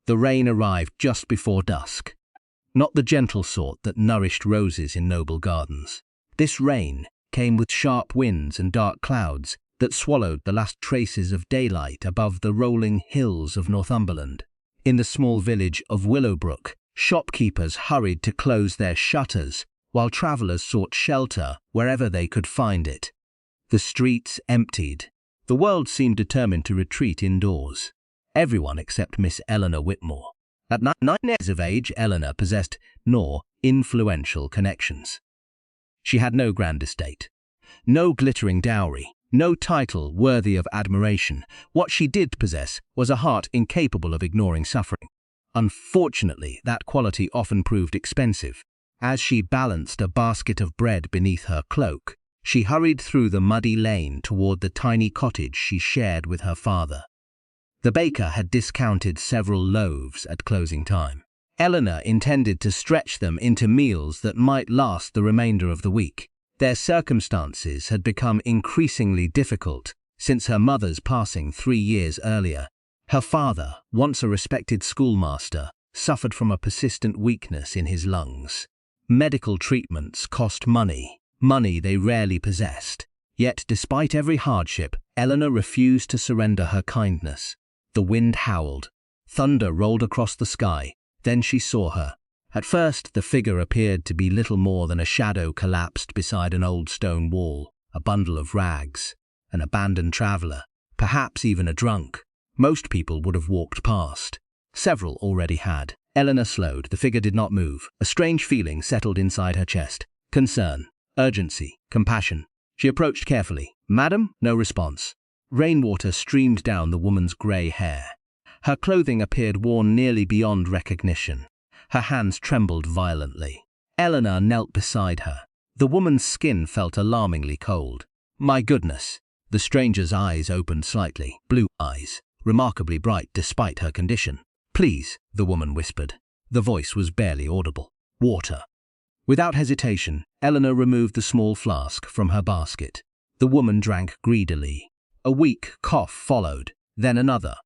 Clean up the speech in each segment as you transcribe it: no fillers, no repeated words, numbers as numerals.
The rain arrived just before dusk. Not the gentle sort that nourished roses in noble gardens. This rain came with sharp winds and dark clouds that swallowed the last traces of daylight above the rolling hills of Northumberland. In the small village of Willowbrook, shopkeepers hurried to close their shutters while travellers sought shelter wherever they could find it. The streets emptied. The world seemed determined to retreat indoors. Everyone except Miss Eleanor Whitmore. At 9 years of age, Eleanor possessed no influential connections. She had no grand estate, no glittering dowry, no title worthy of admiration. What she did possess was a heart incapable of ignoring suffering. Unfortunately, that quality often proved expensive. As she balanced a basket of bread beneath her cloak, she hurried through the muddy lane toward the tiny cottage she shared with her father. The baker had discounted several loaves at closing time. Eleanor intended to stretch them into meals that might last the remainder of the week. Their circumstances had become increasingly difficult since her mother's passing 3 years earlier. Her father, once a respected schoolmaster, suffered from a persistent weakness in his lungs. Medical treatments cost money they rarely possessed. Yet, despite every hardship, Eleanor refused to surrender her kindness. The wind howled. Thunder rolled across the sky. Then she saw her. At first, the figure appeared to be little more than a shadow collapsed beside an old stone wall, a bundle of rags, an abandoned traveller, perhaps even a drunk. Most people would have walked past. Several already had. Eleanor slowed. The figure did not move. A strange feeling settled inside her chest. Concern, urgency, compassion. She approached carefully. "Madam?" No response. Rainwater streamed down the woman's grey hair. Her clothing appeared worn nearly beyond recognition. Her hands trembled violently. Eleanor knelt beside her. The woman's skin felt alarmingly cold. "My goodness." The stranger's eyes opened slightly. Blue eyes, remarkably bright despite her condition. "Please," the woman whispered. The voice was barely audible. "Water." Without hesitation, Eleanor removed the small flask from her basket. The woman drank greedily. A weak cough followed, then another.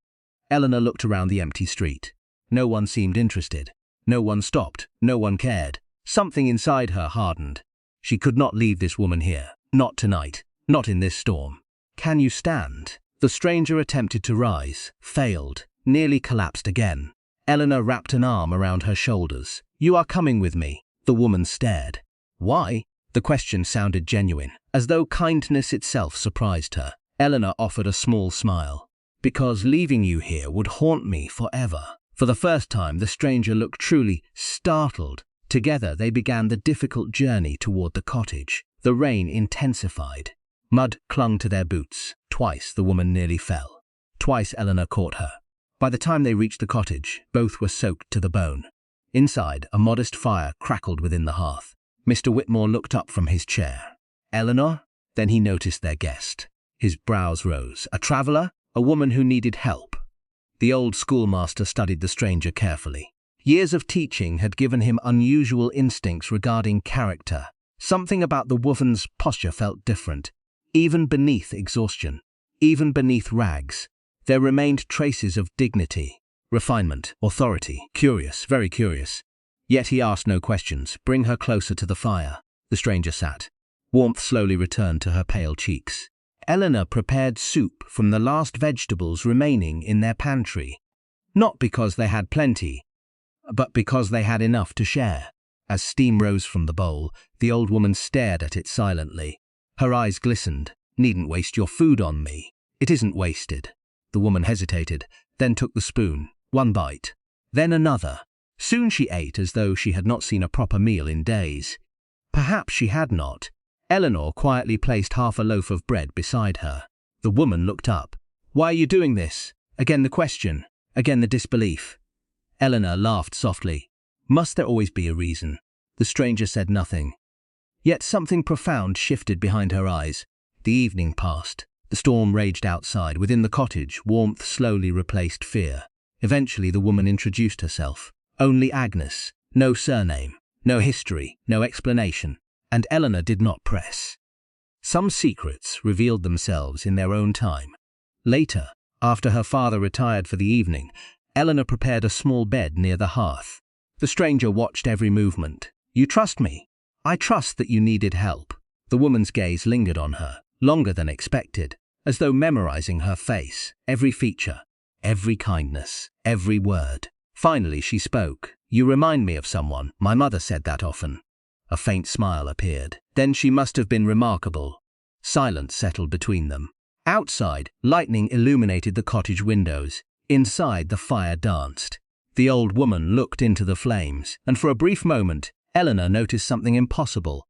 Eleanor looked around the empty street. No one seemed interested. No one stopped. No one cared. Something inside her hardened. She could not leave this woman here. Not tonight. Not in this storm. "Can you stand?" The stranger attempted to rise, failed, nearly collapsed again. Eleanor wrapped an arm around her shoulders. "You are coming with me." The woman stared. "Why?" The question sounded genuine, as though kindness itself surprised her. Eleanor offered a small smile. "Because leaving you here would haunt me forever." For the first time, the stranger looked truly startled. Together, they began the difficult journey toward the cottage. The rain intensified. Mud clung to their boots. Twice, the woman nearly fell. Twice, Eleanor caught her. By the time they reached the cottage, both were soaked to the bone. Inside, a modest fire crackled within the hearth. Mr. Whitmore looked up from his chair. "Eleanor?" Then he noticed their guest. His brows rose. A traveller? A woman who needed help? The old schoolmaster studied the stranger carefully. Years of teaching had given him unusual instincts regarding character. Something about the woman's posture felt different. Even beneath exhaustion, even beneath rags, there remained traces of dignity, refinement, authority. Curious, very curious. Yet he asked no questions. "Bring her closer to the fire." The stranger sat. Warmth slowly returned to her pale cheeks. Eleanor prepared soup from the last vegetables remaining in their pantry. Not because they had plenty, but because they had enough to share. As steam rose from the bowl, the old woman stared at it silently. Her eyes glistened. "Needn't waste your food on me." "It isn't wasted." The woman hesitated, then took the spoon. One bite, then another. Soon she ate as though she had not seen a proper meal in days. Perhaps she had not. Eleanor quietly placed half a loaf of bread beside her. The woman looked up. "Why are you doing this?" Again the question. Again the disbelief. Eleanor laughed softly. "Must there always be a reason?" The stranger said nothing. Yet something profound shifted behind her eyes. The evening passed. The storm raged outside. Within the cottage, warmth slowly replaced fear. Eventually the woman introduced herself. Only Agnes. No surname. No history. No explanation. And Eleanor did not press. Some secrets revealed themselves in their own time. Later, after her father retired for the evening, Eleanor prepared a small bed near the hearth. The stranger watched every movement. "You trust me?" "I trust that you needed help." The woman's gaze lingered on her, longer than expected, as though memorizing her face, every feature, every kindness, every word. Finally she spoke. "You remind me of someone. My mother said that often." A faint smile appeared. "Then she must have been remarkable." Silence settled between them. Outside, lightning illuminated the cottage windows. Inside, the fire danced. The old woman looked into the flames, and for a brief moment, Eleanor noticed something impossible.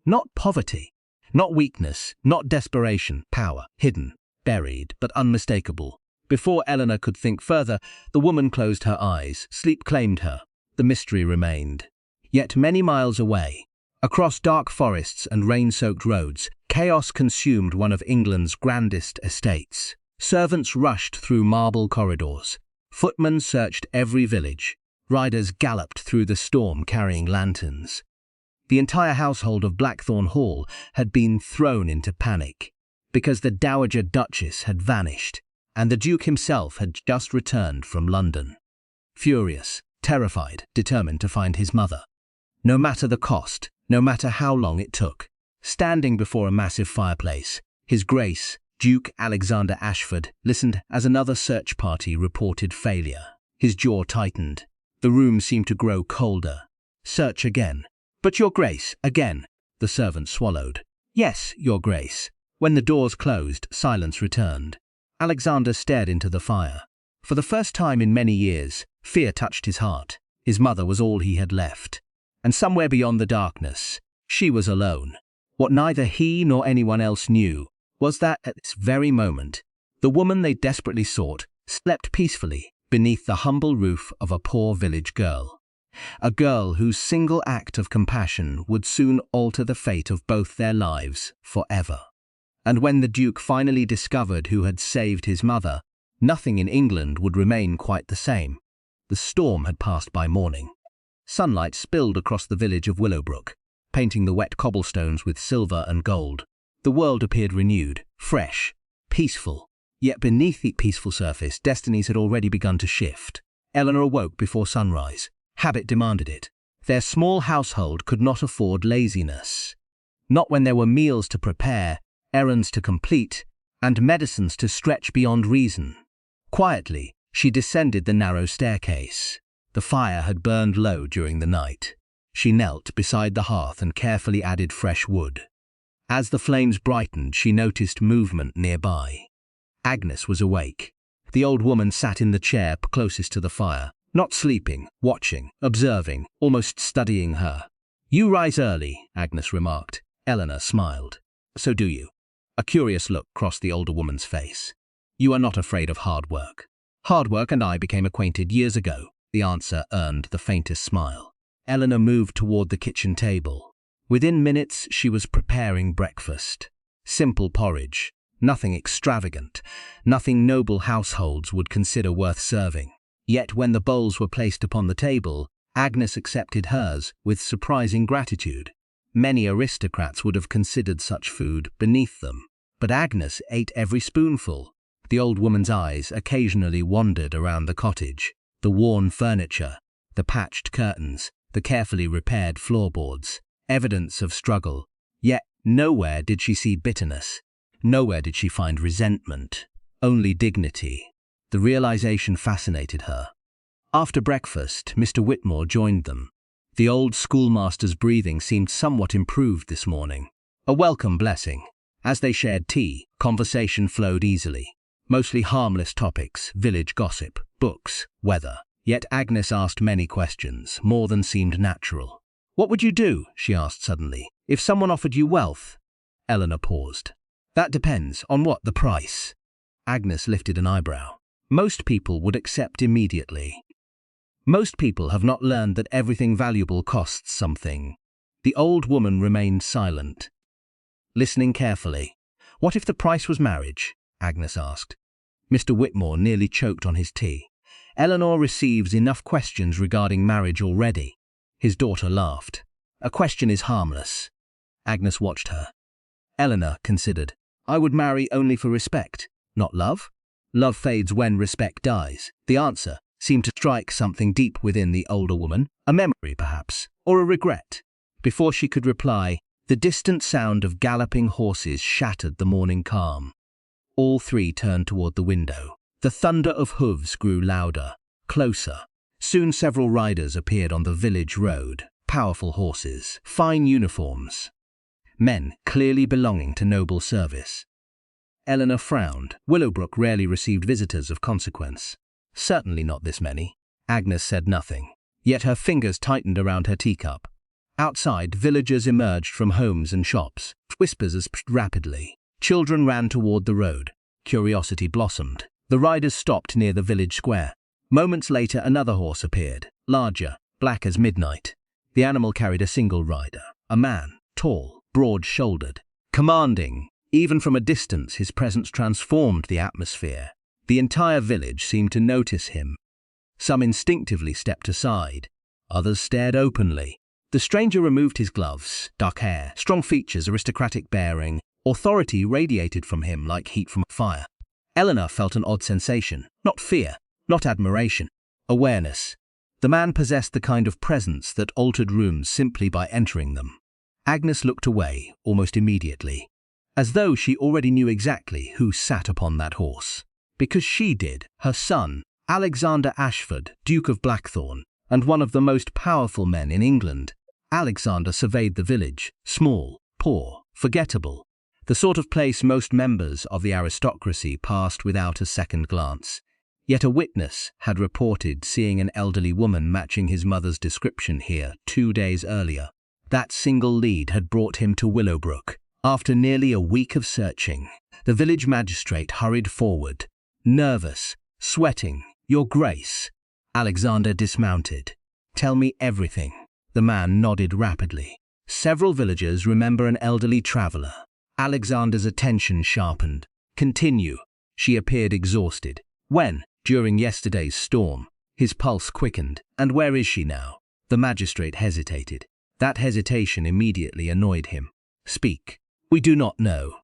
Not poverty, not weakness, not desperation, power, hidden, buried, but unmistakable. Before Eleanor could think further, the woman closed her eyes. Sleep claimed her. The mystery remained. Yet many miles away, across dark forests and rain-soaked roads, chaos consumed one of England's grandest estates. Servants rushed through marble corridors. Footmen searched every village. Riders galloped through the storm carrying lanterns. The entire household of Blackthorn Hall had been thrown into panic, because the Dowager Duchess had vanished, and the Duke himself had just returned from London. Furious, terrified, determined to find his mother. No matter the cost, no matter how long it took. Standing before a massive fireplace, His Grace, Duke Alexander Ashford, listened as another search party reported failure. His jaw tightened. The room seemed to grow colder. "Search again." "But, Your Grace, again." The servant swallowed. "Yes, Your Grace." When the doors closed, silence returned. Alexander stared into the fire. For the first time in many years, fear touched his heart. His mother was all he had left. And somewhere beyond the darkness, she was alone. What neither he nor anyone else knew was that at this very moment, the woman they desperately sought slept peacefully beneath the humble roof of a poor village girl. A girl whose single act of compassion would soon alter the fate of both their lives forever. And when the Duke finally discovered who had saved his mother, nothing in England would remain quite the same. The storm had passed by morning. Sunlight spilled across the village of Willowbrook, painting the wet cobblestones with silver and gold. The world appeared renewed, fresh, peaceful. Yet beneath the peaceful surface, destinies had already begun to shift. Eleanor awoke before sunrise. Habit demanded it. Their small household could not afford laziness. Not when there were meals to prepare, errands to complete, and medicines to stretch beyond reason. Quietly, she descended the narrow staircase. The fire had burned low during the night. She knelt beside the hearth and carefully added fresh wood. As the flames brightened, she noticed movement nearby. Agnes was awake. The old woman sat in the chair closest to the fire, not sleeping, watching, observing, almost studying her. "You rise early," Agnes remarked. Eleanor smiled. "So do you." A curious look crossed the older woman's face. "You are not afraid of hard work." "Hard work and I became acquainted years ago." The answer earned the faintest smile. Eleanor moved toward the kitchen table. Within minutes, she was preparing breakfast. Simple porridge, nothing extravagant, nothing noble households would consider worth serving. Yet when the bowls were placed upon the table, Agnes accepted hers with surprising gratitude. Many aristocrats would have considered such food beneath them, but Agnes ate every spoonful. The old woman's eyes occasionally wandered around the cottage. The worn furniture, the patched curtains, the carefully repaired floorboards, evidence of struggle. Yet nowhere did she see bitterness. Nowhere did she find resentment. Only dignity. The realization fascinated her. After breakfast, Mr. Whitmore joined them. The old schoolmaster's breathing seemed somewhat improved this morning. A welcome blessing. As they shared tea, conversation flowed easily. Mostly harmless topics, village gossip, books, weather. Yet Agnes asked many questions, more than seemed natural. "What would you do," she asked suddenly, "if someone offered you wealth?" Eleanor paused. "That depends on what the price." Agnes lifted an eyebrow. "Most people would accept immediately. Most people have not learned that everything valuable costs something." The old woman remained silent, listening carefully. "What if the price was marriage?" Agnes asked. Mr. Whitmore nearly choked on his tea. "Eleanor receives enough questions regarding marriage already." His daughter laughed. "A question is harmless." Agnes watched her. Eleanor considered. "I would marry only for respect, not love." "Love fades when respect dies." The answer, seemed to strike something deep within the older woman, a memory perhaps, or a regret. Before she could reply, the distant sound of galloping horses shattered the morning calm. All three turned toward the window. The thunder of hooves grew louder, closer. Soon several riders appeared on the village road, powerful horses, fine uniforms. Men clearly belonging to noble service. Eleanor frowned. Willowbrook rarely received visitors of consequence. Certainly not this many. Agnes said nothing, yet her fingers tightened around her teacup. Outside, villagers emerged from homes and shops. Whispers spread rapidly. Children ran toward the road. Curiosity blossomed. The riders stopped near the village square. Moments later, another horse appeared, larger, black as midnight. The animal carried a single rider, a man, tall, broad-shouldered, commanding. Even from a distance, his presence transformed the atmosphere. The entire village seemed to notice him. Some instinctively stepped aside. Others stared openly. The stranger removed his gloves, dark hair, strong features, aristocratic bearing. Authority radiated from him like heat from a fire. Eleanor felt an odd sensation, not fear, not admiration, awareness. The man possessed the kind of presence that altered rooms simply by entering them. Agnes looked away almost immediately, as though she already knew exactly who sat upon that horse. Because she did. Her son, Alexander Ashford, Duke of Blackthorn, and one of the most powerful men in England. Alexander surveyed the village, small, poor, forgettable. The sort of place most members of the aristocracy passed without a second glance. Yet a witness had reported seeing an elderly woman matching his mother's description here 2 days earlier. That single lead had brought him to Willowbrook. After nearly a week of searching, the village magistrate hurried forward, nervous, sweating. "Your Grace." Alexander dismounted. "Tell me everything." The man nodded rapidly. Several villagers remember an elderly traveler. Alexander's attention sharpened. "Continue." She appeared exhausted. "When?" "During yesterday's storm." His pulse quickened. "And where is she now?" The magistrate hesitated. That hesitation immediately annoyed him. "Speak." "We do not know."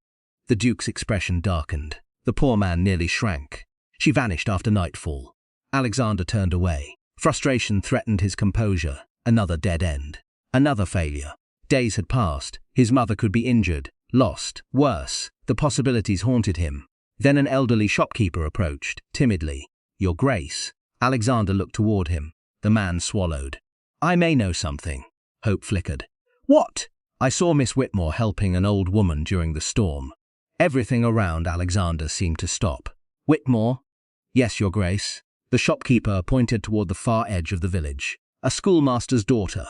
The Duke's expression darkened. The poor man nearly shrank. "She vanished after nightfall." Alexander turned away. Frustration threatened his composure. Another dead end. Another failure. Days had passed. His mother could be injured, lost, worse. The possibilities haunted him. Then an elderly shopkeeper approached, timidly. "Your Grace." Alexander looked toward him. The man swallowed. "I may know something." Hope flickered. "What?" "I saw Miss Whitmore helping an old woman during the storm." Everything around Alexander seemed to stop. "Whitmore?" "Yes, Your Grace." The shopkeeper pointed toward the far edge of the village. "A schoolmaster's daughter."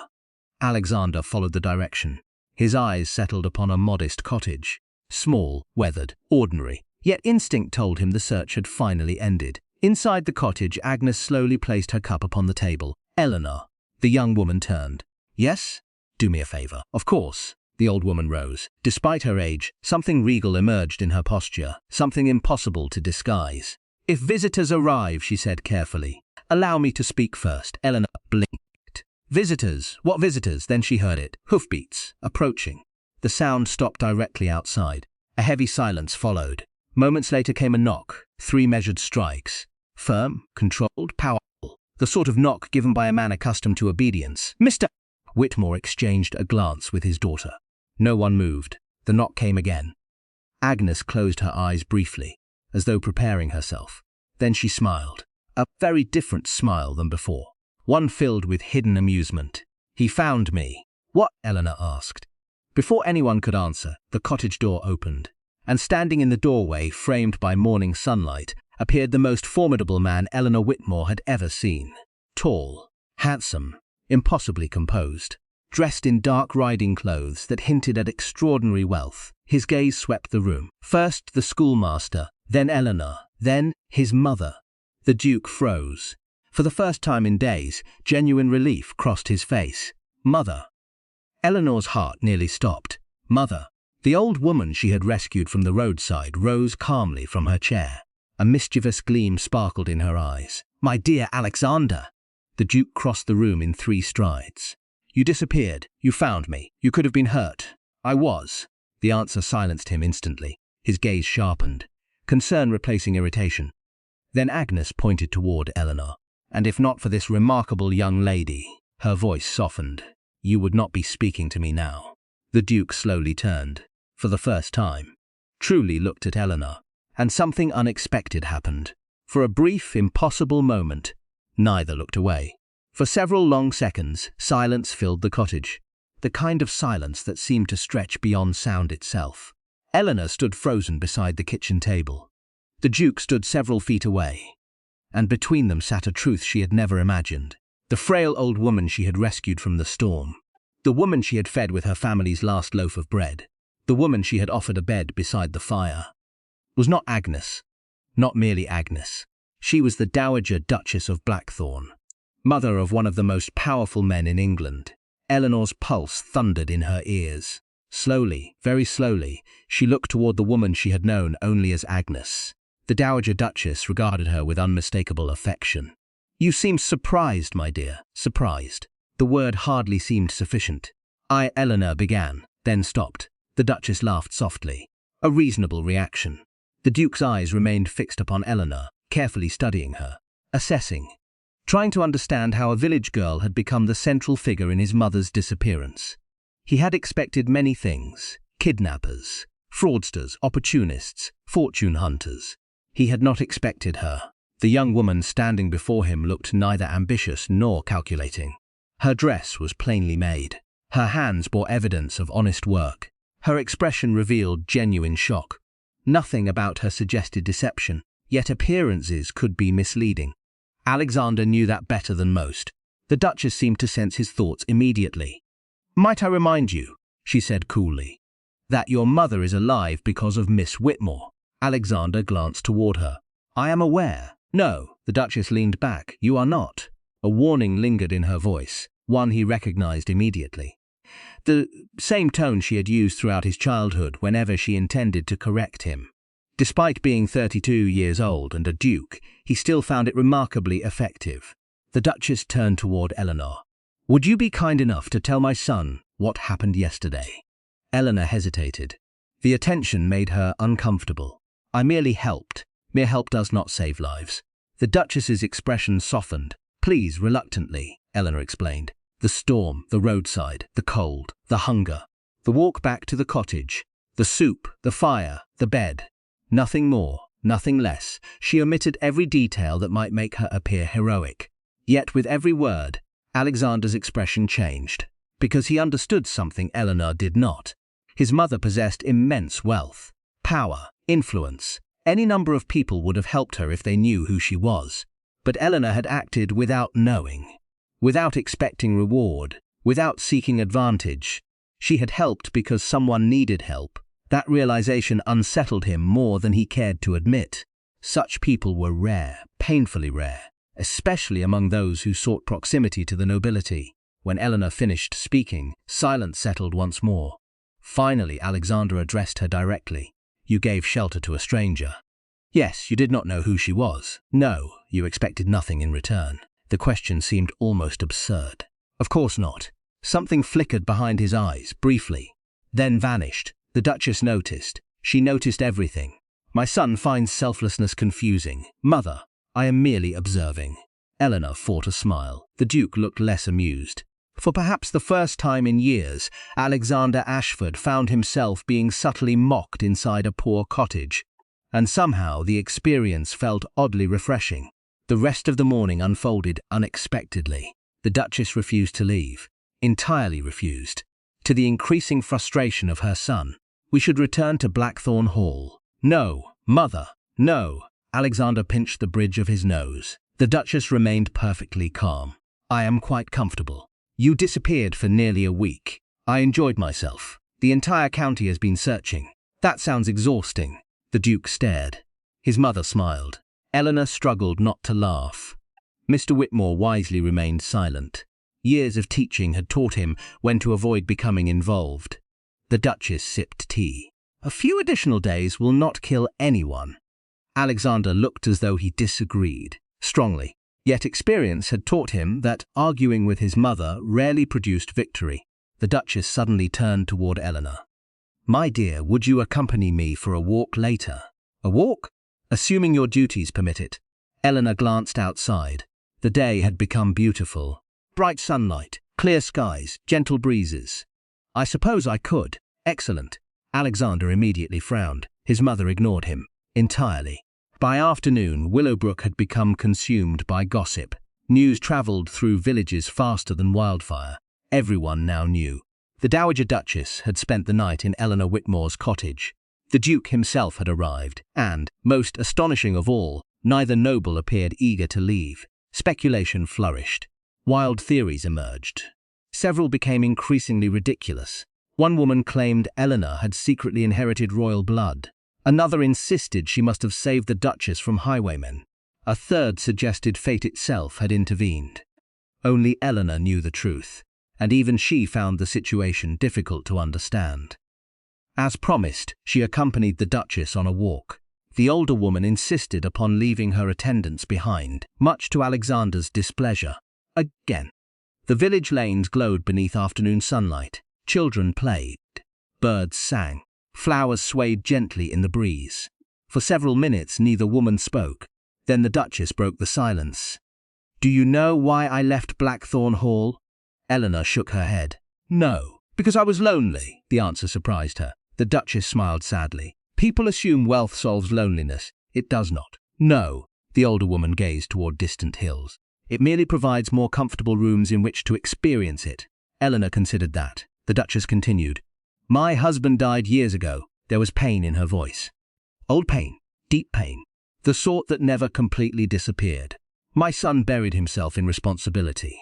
Alexander followed the direction. His eyes settled upon a modest cottage. Small, weathered, ordinary. Yet instinct told him the search had finally ended. Inside the cottage, Agnes slowly placed her cup upon the table. "Eleanor." The young woman turned. "Yes?" "Do me a favor." "Of course." The old woman rose. Despite her age, something regal emerged in her posture, something impossible to disguise. "If visitors arrive," she said carefully. "Allow me to speak first." Eleanor blinked. "Visitors? What visitors?" Then she heard it. Hoofbeats, approaching. The sound stopped directly outside. A heavy silence followed. Moments later came a knock. 3 measured strikes. Firm, controlled, powerful. The sort of knock given by a man accustomed to obedience. "Mr. Whitmore exchanged a glance with his daughter. No one moved. The knock came again. Agnes closed her eyes briefly, as though preparing herself. Then she smiled. A very different smile than before. One filled with hidden amusement. "He found me." "What?" Eleanor asked. Before anyone could answer, the cottage door opened, and standing in the doorway, framed by morning sunlight, appeared the most formidable man Eleanor Whitmore had ever seen. Tall, handsome, impossibly composed. Dressed in dark riding clothes that hinted at extraordinary wealth, his gaze swept the room. First the schoolmaster, then Eleanor, then his mother. The Duke froze. For the first time in days, genuine relief crossed his face. Mother. Eleanor's heart nearly stopped. Mother. The old woman she had rescued from the roadside rose calmly from her chair. A mischievous gleam sparkled in her eyes. "My dear Alexander." The Duke crossed the room in 3 strides. "You disappeared. You found me. You could have been hurt." "I was." The answer silenced him instantly. His gaze sharpened, concern replacing irritation. Then Agnes pointed toward Eleanor. And if not for this remarkable young lady, her voice softened, you would not be speaking to me now. The Duke slowly turned, for the first time, truly looked at Eleanor, and something unexpected happened. For a brief, impossible moment, neither looked away. For several long seconds, silence filled the cottage, the kind of silence that seemed to stretch beyond sound itself. Eleanor stood frozen beside the kitchen table. The Duke stood several feet away, and between them sat a truth she had never imagined. The frail old woman she had rescued from the storm, the woman she had fed with her family's last loaf of bread, the woman she had offered a bed beside the fire, was not Agnes, not merely Agnes. She was the Dowager Duchess of Blackthorn, mother of one of the most powerful men in England. Eleanor's pulse thundered in her ears. Slowly, very slowly, she looked toward the woman she had known only as Agnes. The Dowager Duchess regarded her with unmistakable affection. You seem surprised, my dear, surprised. The word hardly seemed sufficient. Eleanor began, then stopped. The Duchess laughed softly. A reasonable reaction. The Duke's eyes remained fixed upon Eleanor, carefully studying her, assessing, trying to understand how a village girl had become the central figure in his mother's disappearance. He had expected many things: kidnappers, fraudsters, opportunists, fortune hunters. He had not expected her. The young woman standing before him looked neither ambitious nor calculating. Her dress was plainly made. Her hands bore evidence of honest work. Her expression revealed genuine shock. Nothing about her suggested deception, yet appearances could be misleading. Alexander knew that better than most. The Duchess seemed to sense his thoughts immediately. "Might I remind you," she said coolly, "that your mother is alive because of Miss Whitmore?" Alexander glanced toward her. "I am aware." "No," the Duchess leaned back, "you are not." A warning lingered in her voice, one he recognized immediately. The same tone she had used throughout his childhood whenever she intended to correct him. Despite being 32 years old and a duke, he still found it remarkably effective. The Duchess turned toward Eleanor. "Would you be kind enough to tell my son what happened yesterday?" Eleanor hesitated. The attention made her uncomfortable. "I merely helped. Mere help does not save lives." The Duchess's expression softened. "Please," reluctantly, Eleanor explained. "The storm, the roadside, the cold, the hunger, the walk back to the cottage, the soup, the fire, the bed. Nothing more, nothing less." She omitted every detail that might make her appear heroic. Yet with every word, Alexander's expression changed, because he understood something Eleanor did not. His mother possessed immense wealth, power, influence. Any number of people would have helped her if they knew who she was. But Eleanor had acted without knowing, without expecting reward, without seeking advantage. She had helped because someone needed help. That realization unsettled him more than he cared to admit. Such people were rare, painfully rare, especially among those who sought proximity to the nobility. When Eleanor finished speaking, silence settled once more. Finally, Alexander addressed her directly. "You gave shelter to a stranger. Yes, you did not know who she was. No, you expected nothing in return." The question seemed almost absurd. "Of course not." Something flickered behind his eyes, briefly, then vanished. The Duchess noticed. She noticed everything. "My son finds selflessness confusing. Mother, I am merely observing." Eleanor fought a smile. The Duke looked less amused. For perhaps the first time in years, Alexander Ashford found himself being subtly mocked inside a poor cottage, and somehow the experience felt oddly refreshing. The rest of the morning unfolded unexpectedly. The Duchess refused to leave, entirely refused, to the increasing frustration of her son. "We should return to Blackthorn Hall." "No, mother, no." Alexander pinched the bridge of his nose. The Duchess remained perfectly calm. "I am quite comfortable. You disappeared for nearly a week. I enjoyed myself. The entire county has been searching." "That sounds exhausting." The Duke stared. His mother smiled. Eleanor struggled not to laugh. Mr. Whitmore wisely remained silent. Years of teaching had taught him when to avoid becoming involved. The Duchess sipped tea. "A few additional days will not kill anyone." Alexander looked as though he disagreed, strongly. Yet experience had taught him that arguing with his mother rarely produced victory. The Duchess suddenly turned toward Eleanor. "My dear, would you accompany me for a walk later?" "A walk?" "Assuming your duties permit it." Eleanor glanced outside. The day had become beautiful. Bright sunlight, clear skies, gentle breezes. I suppose I could. Excellent. Alexander immediately frowned. His mother ignored him entirely. By afternoon, Willowbrook had become consumed by gossip. News traveled through villages faster than wildfire. Everyone now knew. The Dowager Duchess had spent the night in Eleanor Whitmore's cottage. The Duke himself had arrived, and, most astonishing of all, neither noble appeared eager to leave. Speculation flourished. Wild theories emerged. Several became increasingly ridiculous. One woman claimed Eleanor had secretly inherited royal blood. Another insisted she must have saved the Duchess from highwaymen. A third suggested fate itself had intervened. Only Eleanor knew the truth, and even she found the situation difficult to understand. As promised, she accompanied the Duchess on a walk. The older woman insisted upon leaving her attendants behind, much to Alexander's displeasure. Again. The village lanes glowed beneath afternoon sunlight. Children played. Birds sang. Flowers swayed gently in the breeze. For several minutes neither woman spoke. Then the Duchess broke the silence. "Do you know why I left Blackthorn Hall?" Eleanor shook her head. "No, because I was lonely." The answer surprised her. The Duchess smiled sadly. "People assume wealth solves loneliness. It does not." "No." The older woman gazed toward distant hills. "It merely provides more comfortable rooms in which to experience it." Eleanor considered that. The Duchess continued. "My husband died years ago." There was pain in her voice. Old pain, deep pain, the sort that never completely disappeared. "My son buried himself in responsibility."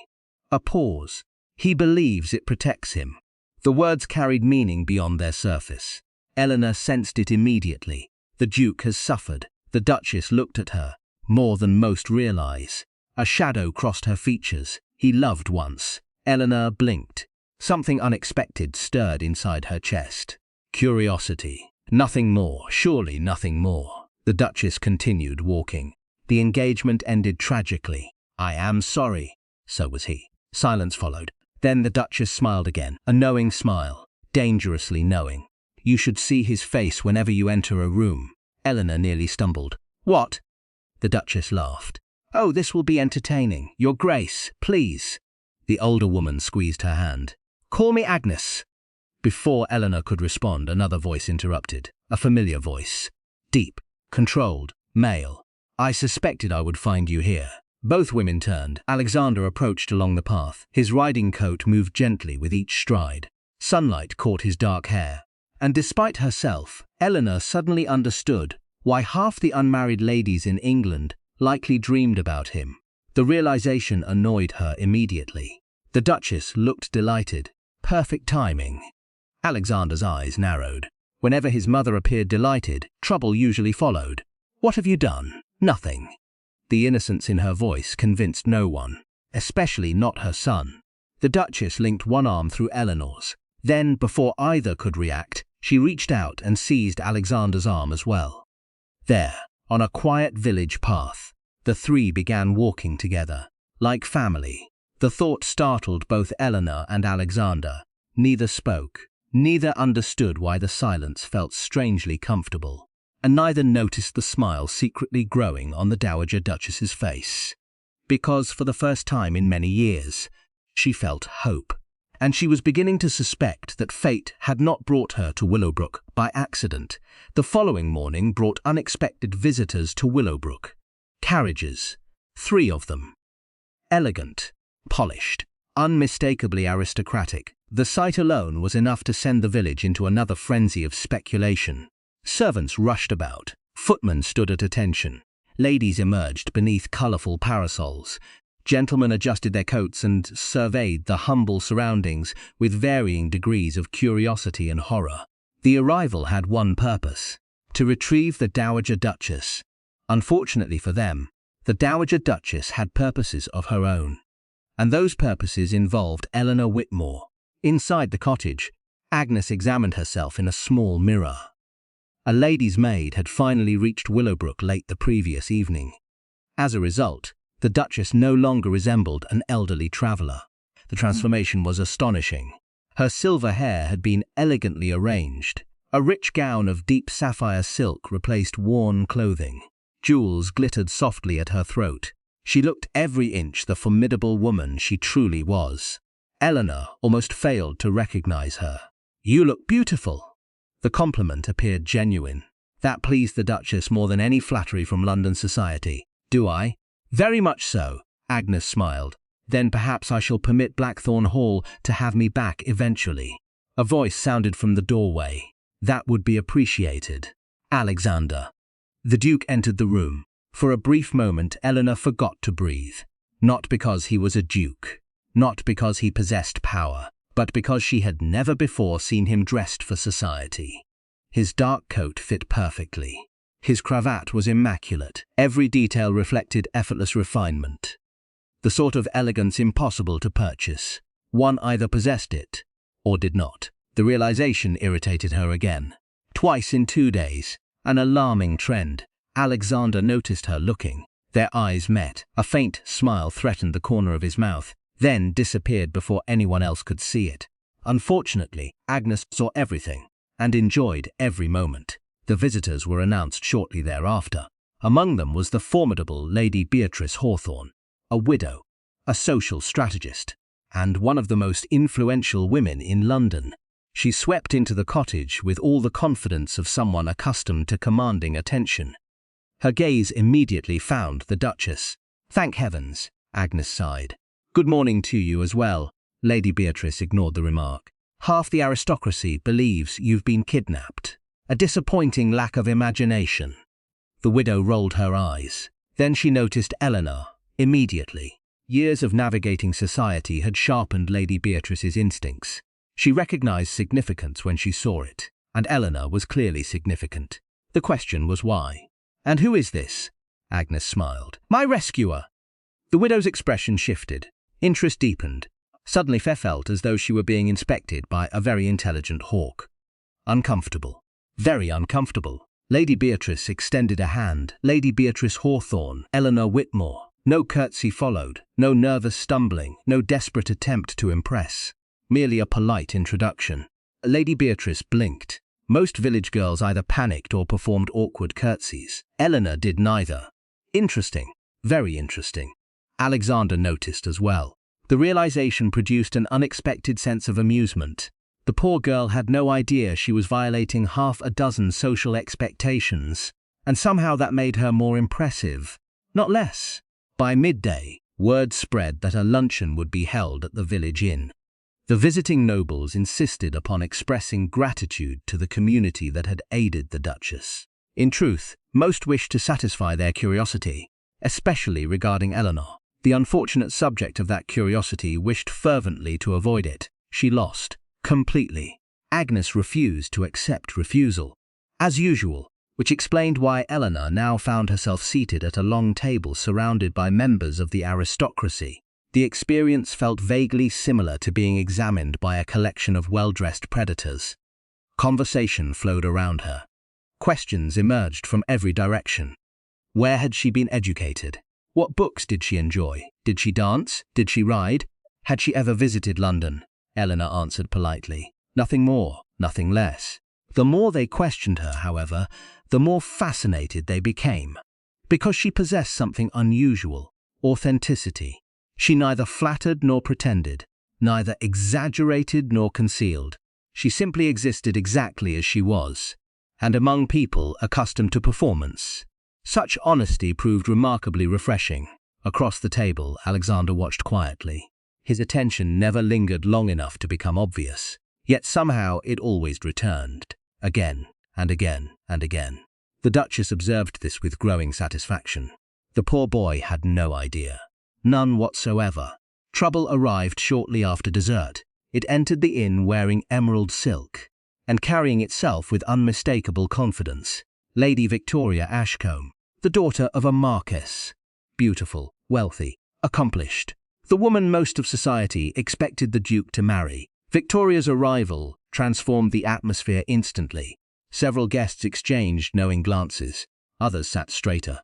A pause. "He believes it protects him." The words carried meaning beyond their surface. Eleanor sensed it immediately. The Duke has suffered. The Duchess looked at her, more than most realize. A shadow crossed her features. He loved once. Eleanor blinked. Something unexpected stirred inside her chest. Curiosity. Nothing more, surely nothing more. The Duchess continued walking. The engagement ended tragically. "I am sorry." So was he. Silence followed. Then the Duchess smiled again, a knowing smile, dangerously knowing. "You should see his face whenever you enter a room." Eleanor nearly stumbled. "What?" The Duchess laughed. "Oh, this will be entertaining. Your Grace, please." The older woman squeezed her hand. "Call me Agnes." Before Eleanor could respond, another voice interrupted. A familiar voice. Deep, controlled, male. "I suspected I would find you here." Both women turned. Alexander approached along the path. His riding coat moved gently with each stride. Sunlight caught his dark hair. And despite herself, Eleanor suddenly understood why half the unmarried ladies in England likely dreamed about him. The realization annoyed her immediately. The Duchess looked delighted. Perfect timing. Alexander's eyes narrowed. Whenever his mother appeared delighted, trouble usually followed. "What have you done?" "Nothing." The innocence in her voice convinced no one, especially not her son. The Duchess linked one arm through Eleanor's. Then, before either could react, she reached out and seized Alexander's arm as well. There, on a quiet village path, the three began walking together, like family. The thought startled both Eleanor and Alexander. Neither spoke. Neither understood why the silence felt strangely comfortable. And neither noticed the smile secretly growing on the Dowager Duchess's face. Because for the first time in many years, she felt hope. And she was beginning to suspect that fate had not brought her to Willowbrook by accident. The following morning brought unexpected visitors to Willowbrook. Carriages. 3 of them. Elegant, polished, unmistakably aristocratic. The sight alone was enough to send the village into another frenzy of speculation. Servants rushed about. Footmen stood at attention. Ladies emerged beneath colourful parasols. Gentlemen adjusted their coats and surveyed the humble surroundings with varying degrees of curiosity and horror. The arrival had one purpose: to retrieve the Dowager Duchess. Unfortunately for them, the Dowager Duchess had purposes of her own. And those purposes involved Eleanor Whitmore. Inside the cottage, Agnes examined herself in a small mirror. A lady's maid had finally reached Willowbrook late the previous evening. As a result, the Duchess no longer resembled an elderly traveller. The transformation was astonishing. Her silver hair had been elegantly arranged. A rich gown of deep sapphire silk replaced worn clothing. Jewels glittered softly at her throat. She looked every inch the formidable woman she truly was. Eleanor almost failed to recognize her. "You look beautiful." The compliment appeared genuine. That pleased the Duchess more than any flattery from London society. "Do I?" "Very much so," Agnes smiled. "Then perhaps I shall permit Blackthorn Hall to have me back eventually." A voice sounded from the doorway. "That would be appreciated. Alexander." The Duke entered the room. For a brief moment Eleanor forgot to breathe. Not because he was a duke, not because he possessed power, but because she had never before seen him dressed for society. His dark coat fit perfectly. His cravat was immaculate. Every detail reflected effortless refinement. The sort of elegance impossible to purchase. One either possessed it or did not. The realization irritated her again. Twice in 2 days, an alarming trend. Alexander noticed her looking. Their eyes met. A faint smile threatened the corner of his mouth, then disappeared before anyone else could see it. Unfortunately, Agnes saw everything and enjoyed every moment. The visitors were announced shortly thereafter. Among them was the formidable Lady Beatrice Hawthorne, a widow, a social strategist, and one of the most influential women in London. She swept into the cottage with all the confidence of someone accustomed to commanding attention. Her gaze immediately found the Duchess. "Thank heavens," Agnes sighed. "Good morning to you as well." Lady Beatrice ignored the remark. "Half the aristocracy believes you've been kidnapped. A disappointing lack of imagination." The widow rolled her eyes. Then she noticed Eleanor, immediately. Years of navigating society had sharpened Lady Beatrice's instincts. She recognized significance when she saw it, and Eleanor was clearly significant. The question was why. "And who is this?" Agnes smiled. "My rescuer." The widow's expression shifted. Interest deepened. Suddenly Fe felt as though she were being inspected by a very intelligent hawk. Uncomfortable. Very uncomfortable. Lady Beatrice extended a hand. Lady Beatrice Hawthorne, Eleanor Whitmore. No curtsy followed, no nervous stumbling, no desperate attempt to impress. Merely a polite introduction. Lady Beatrice blinked. Most village girls either panicked or performed awkward curtsies. Eleanor did neither. Interesting. Very interesting. Alexander noticed as well. The realization produced an unexpected sense of amusement. The poor girl had no idea she was violating half a dozen social expectations, and somehow that made her more impressive, not less. By midday, word spread that a luncheon would be held at the village inn. The visiting nobles insisted upon expressing gratitude to the community that had aided the Duchess. In truth, most wished to satisfy their curiosity, especially regarding Eleanor. The unfortunate subject of that curiosity wished fervently to avoid it. She lost. Completely. Agnes refused to accept refusal, as usual, which explained why Eleanor now found herself seated at a long table surrounded by members of the aristocracy. The experience felt vaguely similar to being examined by a collection of well-dressed predators. Conversation flowed around her. Questions emerged from every direction. Where had she been educated? What books did she enjoy? Did she dance? Did she ride? Had she ever visited London? Eleanor answered politely. Nothing more, nothing less. The more they questioned her, however, the more fascinated they became. Because she possessed something unusual, authenticity. She neither flattered nor pretended, neither exaggerated nor concealed. She simply existed exactly as she was, and among people accustomed to performance. Such honesty proved remarkably refreshing. Across the table, Alexander watched quietly. His attention never lingered long enough to become obvious, yet somehow it always returned, again and again and again. The Duchess observed this with growing satisfaction. The poor boy had no idea. None whatsoever. Trouble arrived shortly after dessert. It entered the inn wearing emerald silk, and carrying itself with unmistakable confidence. Lady Victoria Ashcombe, the daughter of a marquess. Beautiful, wealthy, accomplished. The woman most of society expected the Duke to marry. Victoria's arrival transformed the atmosphere instantly. Several guests exchanged knowing glances. Others sat straighter.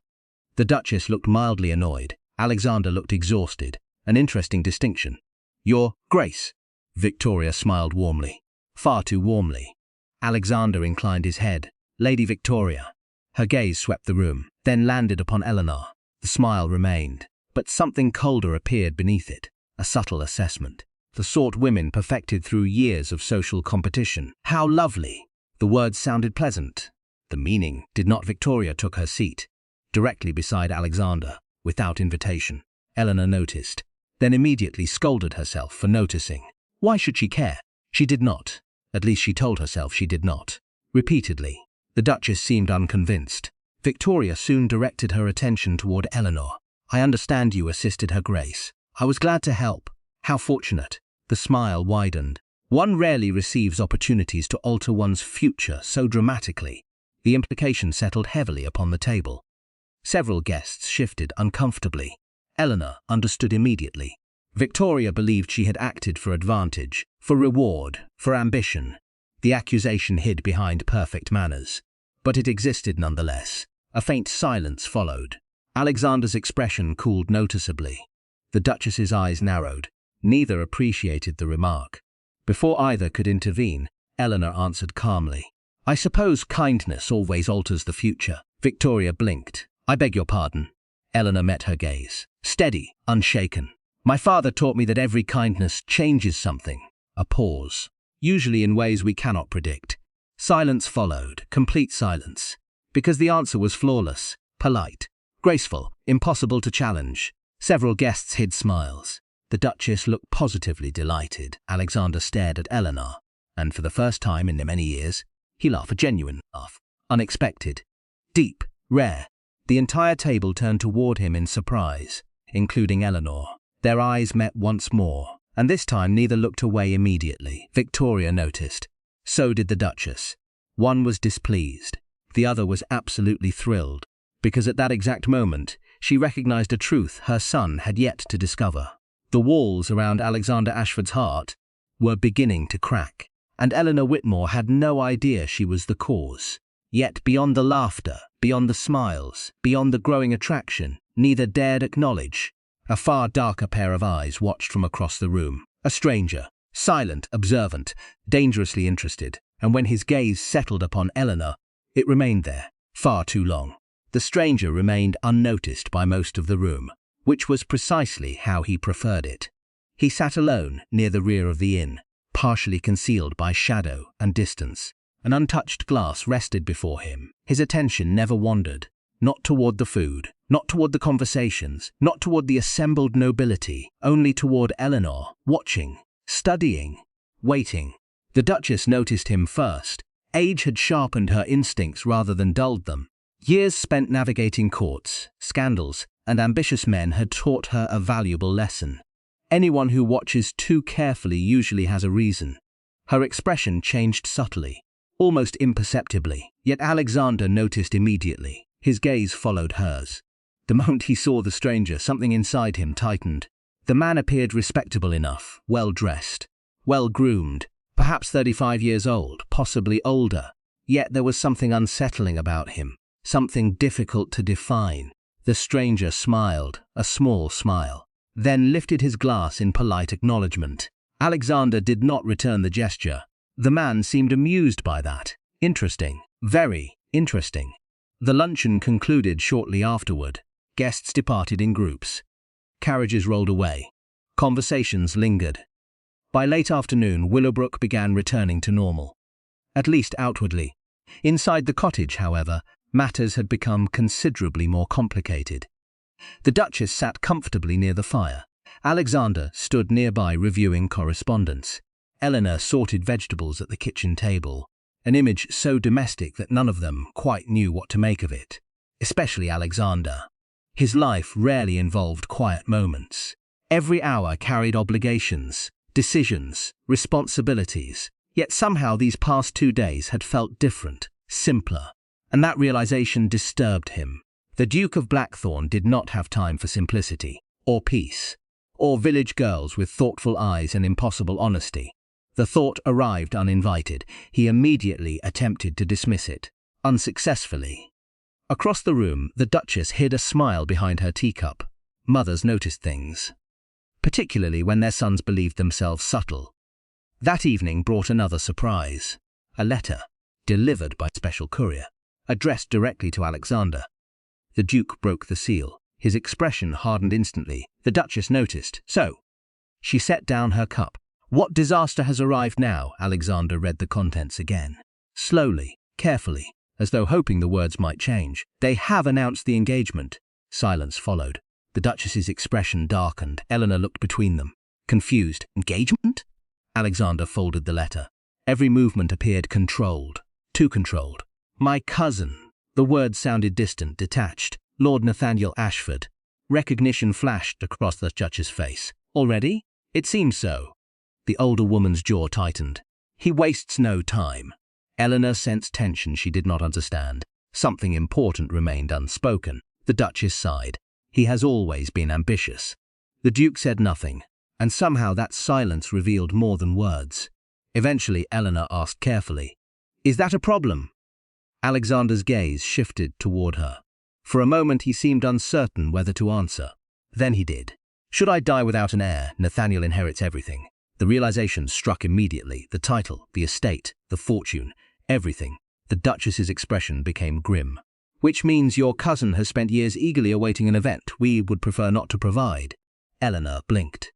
The Duchess looked mildly annoyed. Alexander looked exhausted. An interesting distinction. "Your Grace." Victoria smiled warmly. Far too warmly. Alexander inclined his head. "Lady Victoria." Her gaze swept the room, then landed upon Eleanor. The smile remained. but something colder appeared beneath it, a subtle assessment. The sort women perfected through years of social competition. How lovely! The words sounded pleasant. The meaning did not. Victoria took her seat, directly beside Alexander, without invitation. Eleanor noticed, then immediately scolded herself for noticing. Why should she care? She did not. At least she told herself she did not. Repeatedly. The Duchess seemed unconvinced. Victoria soon directed her attention toward Eleanor. I understand you assisted Her Grace. I was glad to help. How fortunate. The smile widened. One rarely receives opportunities to alter one's future so dramatically. The implication settled heavily upon the table. Several guests shifted uncomfortably. Eleanor understood immediately. Victoria believed she had acted for advantage, for reward, for ambition. The accusation hid behind perfect manners. But it existed nonetheless. A faint silence followed. Alexander's expression cooled noticeably. The Duchess's eyes narrowed. Neither appreciated the remark. Before either could intervene, Eleanor answered calmly. I suppose kindness always alters the future. Victoria blinked. I beg your pardon. Eleanor met her gaze. Steady, unshaken. My father taught me that every kindness changes something. A pause. Usually in ways we cannot predict. Silence followed, complete silence. Because the answer was flawless, polite, graceful, impossible to challenge. Several guests hid smiles. The Duchess looked positively delighted. Alexander stared at Eleanor, and for the first time in many years, he laughed a genuine laugh. Unexpected. Deep. Rare. The entire table turned toward him in surprise, including Eleanor. Their eyes met once more, and this time neither looked away immediately. Victoria noticed. So did the Duchess. One was displeased. The other was absolutely thrilled, because at that exact moment, she recognized a truth her son had yet to discover. The walls around Alexander Ashford's heart were beginning to crack, and Eleanor Whitmore had no idea she was the cause. Yet beyond the laughter, beyond the smiles, beyond the growing attraction, neither dared acknowledge. A far darker pair of eyes watched from across the room. A stranger, silent, observant, dangerously interested, and when his gaze settled upon Eleanor, it remained there, far too long. The stranger remained unnoticed by most of the room, which was precisely how he preferred it. He sat alone near the rear of the inn, partially concealed by shadow and distance. An untouched glass rested before him. His attention never wandered, not toward the food, not toward the conversations, not toward the assembled nobility, only toward Eleanor, watching, studying, waiting. The Duchess noticed him first. Age had sharpened her instincts rather than dulled them. Years spent navigating courts, scandals, and ambitious men had taught her a valuable lesson. Anyone who watches too carefully usually has a reason. Her expression changed subtly, almost imperceptibly, yet Alexander noticed immediately. His gaze followed hers. The moment he saw the stranger, something inside him tightened. The man appeared respectable enough, well-dressed, well-groomed, perhaps 35 years old, possibly older. Yet there was something unsettling about him, something difficult to define. The stranger smiled, a small smile, then lifted his glass in polite acknowledgement. Alexander did not return the gesture. The man seemed amused by that. Interesting, very interesting. The luncheon concluded shortly afterward. Guests departed in groups. Carriages rolled away. Conversations lingered. By late afternoon, Willowbrook began returning to normal, at least outwardly. Inside the cottage, however, matters had become considerably more complicated. The Duchess sat comfortably near the fire. Alexander stood nearby reviewing correspondence. Eleanor sorted vegetables at the kitchen table, an image so domestic that none of them quite knew what to make of it, especially Alexander. His life rarely involved quiet moments. Every hour carried obligations, decisions, responsibilities, yet somehow these past 2 days had felt different, simpler, and that realization disturbed him. The Duke of Blackthorn did not have time for simplicity, or peace, or village girls with thoughtful eyes and impossible honesty. The thought arrived uninvited. He immediately attempted to dismiss it, unsuccessfully. Across the room, the Duchess hid a smile behind her teacup. Mothers noticed things, particularly when their sons believed themselves subtle. That evening brought another surprise. A letter, delivered by special courier, addressed directly to Alexander. The Duke broke the seal. His expression hardened instantly. The Duchess noticed. So, she set down her cup. What disaster has arrived now? Alexander read the contents again. Slowly, carefully, as though hoping the words might change. They have announced the engagement. Silence followed. The Duchess's expression darkened. Eleanor looked between them. Confused. Engagement? Alexander folded the letter. Every movement appeared controlled. Too controlled. My cousin. The words sounded distant, detached. Lord Nathaniel Ashford. Recognition flashed across the Duchess's face. Already? It seems so. The older woman's jaw tightened. He wastes no time. Eleanor sensed tension she did not understand. Something important remained unspoken. The Duchess sighed. He has always been ambitious. The Duke said nothing, and somehow that silence revealed more than words. Eventually, Eleanor asked carefully, "Is that a problem?" Alexander's gaze shifted toward her. For a moment he seemed uncertain whether to answer. Then he did. Should I die without an heir, Nathaniel inherits everything. The realization struck immediately. The title, the estate, the fortune, everything. The Duchess's expression became grim. Which means your cousin has spent years eagerly awaiting an event we would prefer not to provide. Eleanor blinked.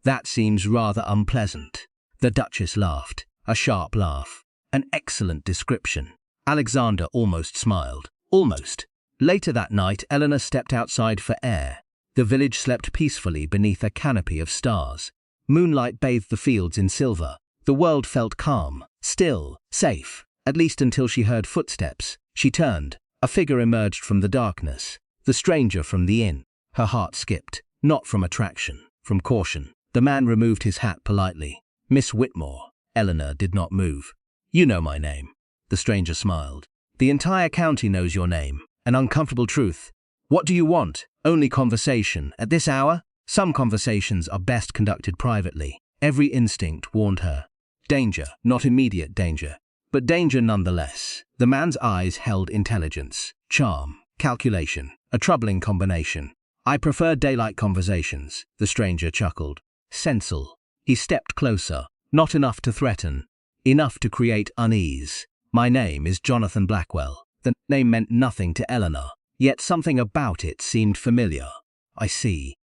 That seems rather unpleasant. The Duchess laughed. A sharp laugh. An excellent description. Alexander almost smiled. Almost. Later that night, Eleanor stepped outside for air. The village slept peacefully beneath a canopy of stars. Moonlight bathed the fields in silver. The world felt calm, still, safe, at least until she heard footsteps. She turned. A figure emerged from the darkness. The stranger from the inn. Her heart skipped. Not from attraction, from caution. The man removed his hat politely. Miss Whitmore. Eleanor did not move. You know my name. The stranger smiled. The entire county knows your name. An uncomfortable truth. What do you want? Only conversation. At this hour? Some conversations are best conducted privately. Every instinct warned her. Danger, not immediate danger, but danger nonetheless. The man's eyes held intelligence, charm, calculation, a troubling combination. I prefer daylight conversations, the stranger chuckled. Sensual. He stepped closer. Not enough to threaten. Enough to create unease. My name is Jonathan Blackwell. The name meant nothing to Eleanor, yet something about it seemed familiar. I see.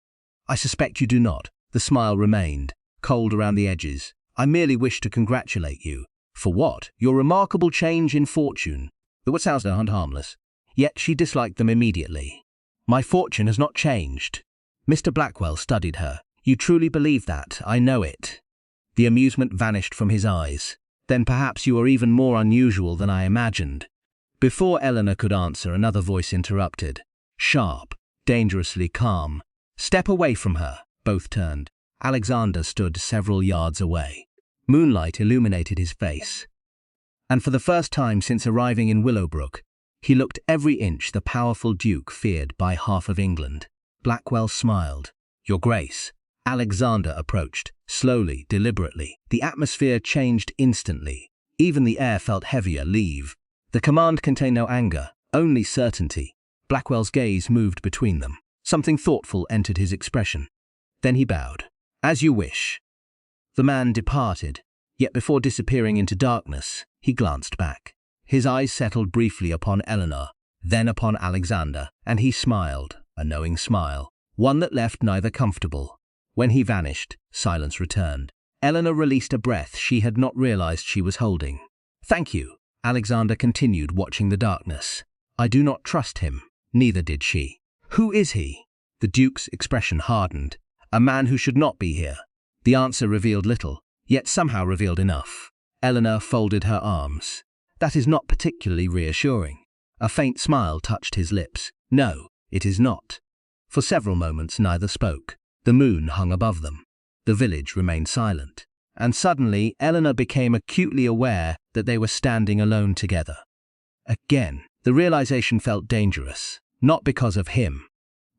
I suspect you do not. The smile remained, cold around the edges. I merely wish to congratulate you. For what? Your remarkable change in fortune. The words sounded harmless. Yet she disliked them immediately. My fortune has not changed. Mr. Blackwell studied her. You truly believe that? I know it. The amusement vanished from his eyes. Then perhaps you are even more unusual than I imagined. Before Eleanor could answer, another voice interrupted. Sharp, dangerously calm. Step away from her. Both turned. Alexander stood several yards away. Moonlight illuminated his face. And for the first time since arriving in Willowbrook, he looked every inch the powerful Duke feared by half of England. Blackwell smiled. Your Grace. Alexander approached, slowly, deliberately. The atmosphere changed instantly. Even the air felt heavier. Leave. The command contained no anger, only certainty. Blackwell's gaze moved between them. Something thoughtful entered his expression. Then he bowed. As you wish. The man departed, yet before disappearing into darkness, he glanced back. His eyes settled briefly upon Eleanor, then upon Alexander, and he smiled, a knowing smile, one that left neither comfortable. When he vanished, silence returned. Eleanor released a breath she had not realized she was holding. Thank you. Alexander continued, watching the darkness. I do not trust him. Neither did she. Who is he? The Duke's expression hardened. A man who should not be here. The answer revealed little, yet somehow revealed enough. Eleanor folded her arms. That is not particularly reassuring. A faint smile touched his lips. No, it is not. For several moments neither spoke. The moon hung above them. The village remained silent. And suddenly Eleanor became acutely aware that they were standing alone together. Again, the realization felt dangerous. Not because of him.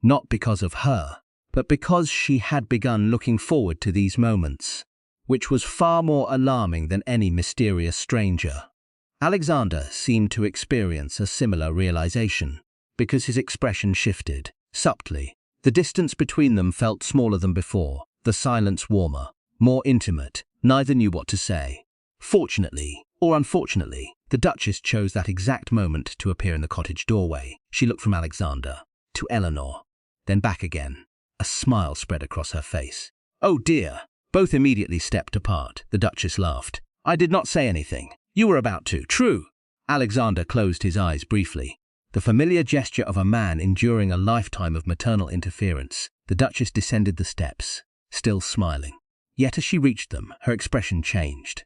Not because of her. But because she had begun looking forward to these moments, which was far more alarming than any mysterious stranger. Alexander seemed to experience a similar realization, because his expression shifted, subtly. The distance between them felt smaller than before, the silence warmer, more intimate. Neither knew what to say. Fortunately, or unfortunately, the Duchess chose that exact moment to appear in the cottage doorway. She looked from Alexander to Eleanor. then back again. A smile spread across her face. "Oh dear." Both immediately stepped apart. The Duchess laughed. "I did not say anything. You were about to." "True." Alexander closed his eyes briefly. The familiar gesture of a man enduring a lifetime of maternal interference. The Duchess descended the steps, still smiling. Yet as she reached them, her expression changed.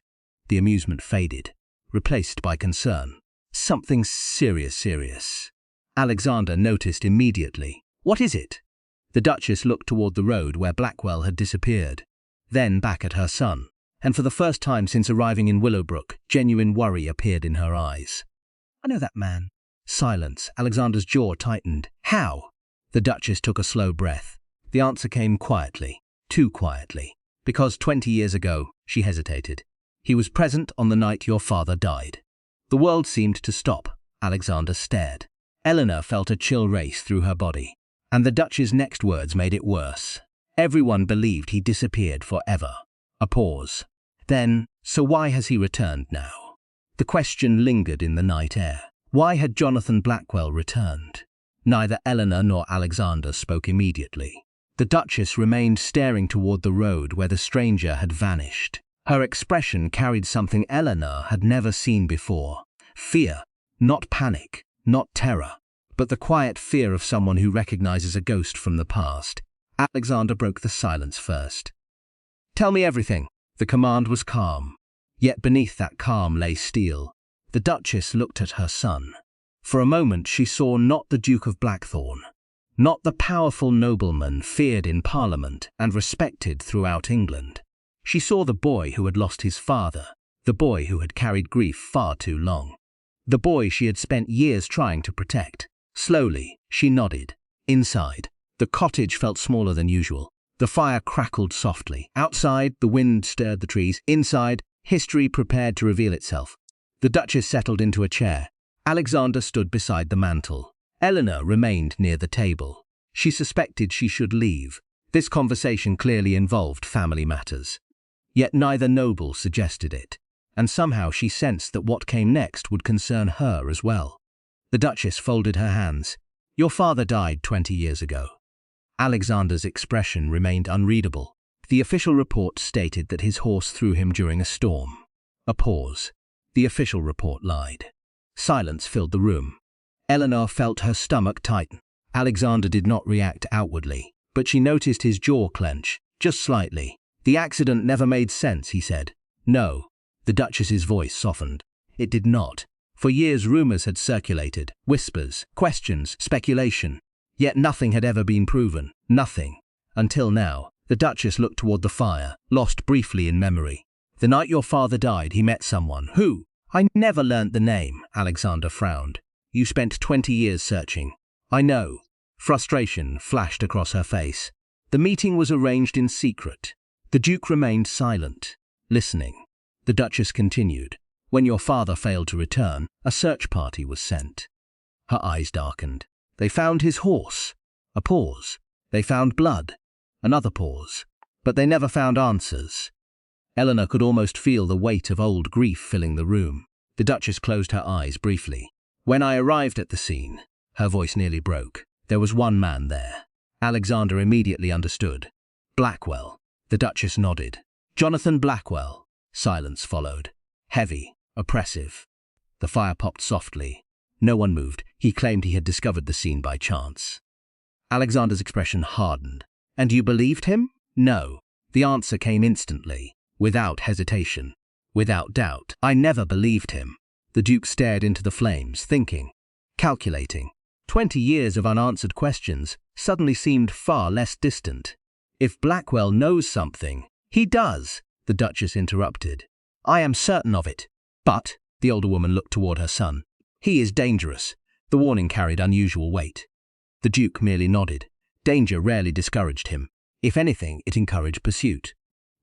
The amusement faded, replaced by concern. "Something serious." Alexander noticed immediately. "What is it?" The Duchess looked toward the road where Blackwell had disappeared, then back at her son, and for the first time since arriving in Willowbrook, genuine worry appeared in her eyes. "I know that man." Silence. Alexander's jaw tightened. "How?" The Duchess took a slow breath. The answer came quietly, too quietly. "Because 20 years ago," she hesitated. "He was present on the night your father died." The world seemed to stop. Alexander stared. Eleanor felt a chill race through her body. And the Duchess's next words made it worse. "Everyone believed he disappeared forever." A pause. Then, "So why has he returned now?" The question lingered in the night air. Why had Jonathan Blackwell returned? Neither Eleanor nor Alexander spoke immediately. The Duchess remained staring toward the road where the stranger had vanished. Her expression carried something Eleanor had never seen before. Fear, not panic, not terror, but the quiet fear of someone who recognizes a ghost from the past. Alexander broke the silence first. "Tell me everything." The command was calm, yet beneath that calm lay steel. The Duchess looked at her son. For a moment she saw not the Duke of Blackthorn, not the powerful nobleman feared in Parliament and respected throughout England. She saw the boy who had lost his father, the boy who had carried grief far too long, the boy she had spent years trying to protect. Slowly, she nodded. Inside, the cottage felt smaller than usual. The fire crackled softly. Outside, the wind stirred the trees. Inside, history prepared to reveal itself. The Duchess settled into a chair. Alexander stood beside the mantel. Eleanor remained near the table. She suspected she should leave. This conversation clearly involved family matters. Yet neither noble suggested it, and somehow she sensed that what came next would concern her as well. The Duchess folded her hands. "Your father died 20 years ago." Alexander's expression remained unreadable. The official report stated that his horse threw him during a storm. A pause. The official report lied. Silence filled the room. Eleanor felt her stomach tighten. Alexander did not react outwardly, but she noticed his jaw clench, just slightly. "The accident never made sense," he said. "No." The Duchess's voice softened. "It did not. For years rumors had circulated, whispers, questions, speculation. Yet nothing had ever been proven. Nothing. Until now." The Duchess looked toward the fire, lost briefly in memory. "The night your father died, he met someone. Who?" "I never learnt the name." Alexander frowned. "You spent 20 years searching." "I know." Frustration flashed across her face. The meeting was arranged in secret. The Duke remained silent, listening. The Duchess continued. "When your father failed to return, a search party was sent." Her eyes darkened. "They found his horse." A pause. "They found blood." Another pause. "But they never found answers." Eleanor could almost feel the weight of old grief filling the room. The Duchess closed her eyes briefly. "When I arrived at the scene," her voice nearly broke, "there was one man there." Alexander immediately understood. "Blackwell." The Duchess nodded. "Jonathan Blackwell." Silence followed. Heavy, oppressive. The fire popped softly. No one moved. He claimed he had discovered the scene by chance. Alexander's expression hardened. "And you believed him?" "No." The answer came instantly, without hesitation, without doubt. "I never believed him." The Duke stared into the flames, thinking, calculating. 20 years of unanswered questions suddenly seemed far less distant. "If Blackwell knows something—" "He does," the Duchess interrupted. "I am certain of it. But," the older woman looked toward her son, "he is dangerous." The warning carried unusual weight. The Duke merely nodded. Danger rarely discouraged him. If anything, it encouraged pursuit.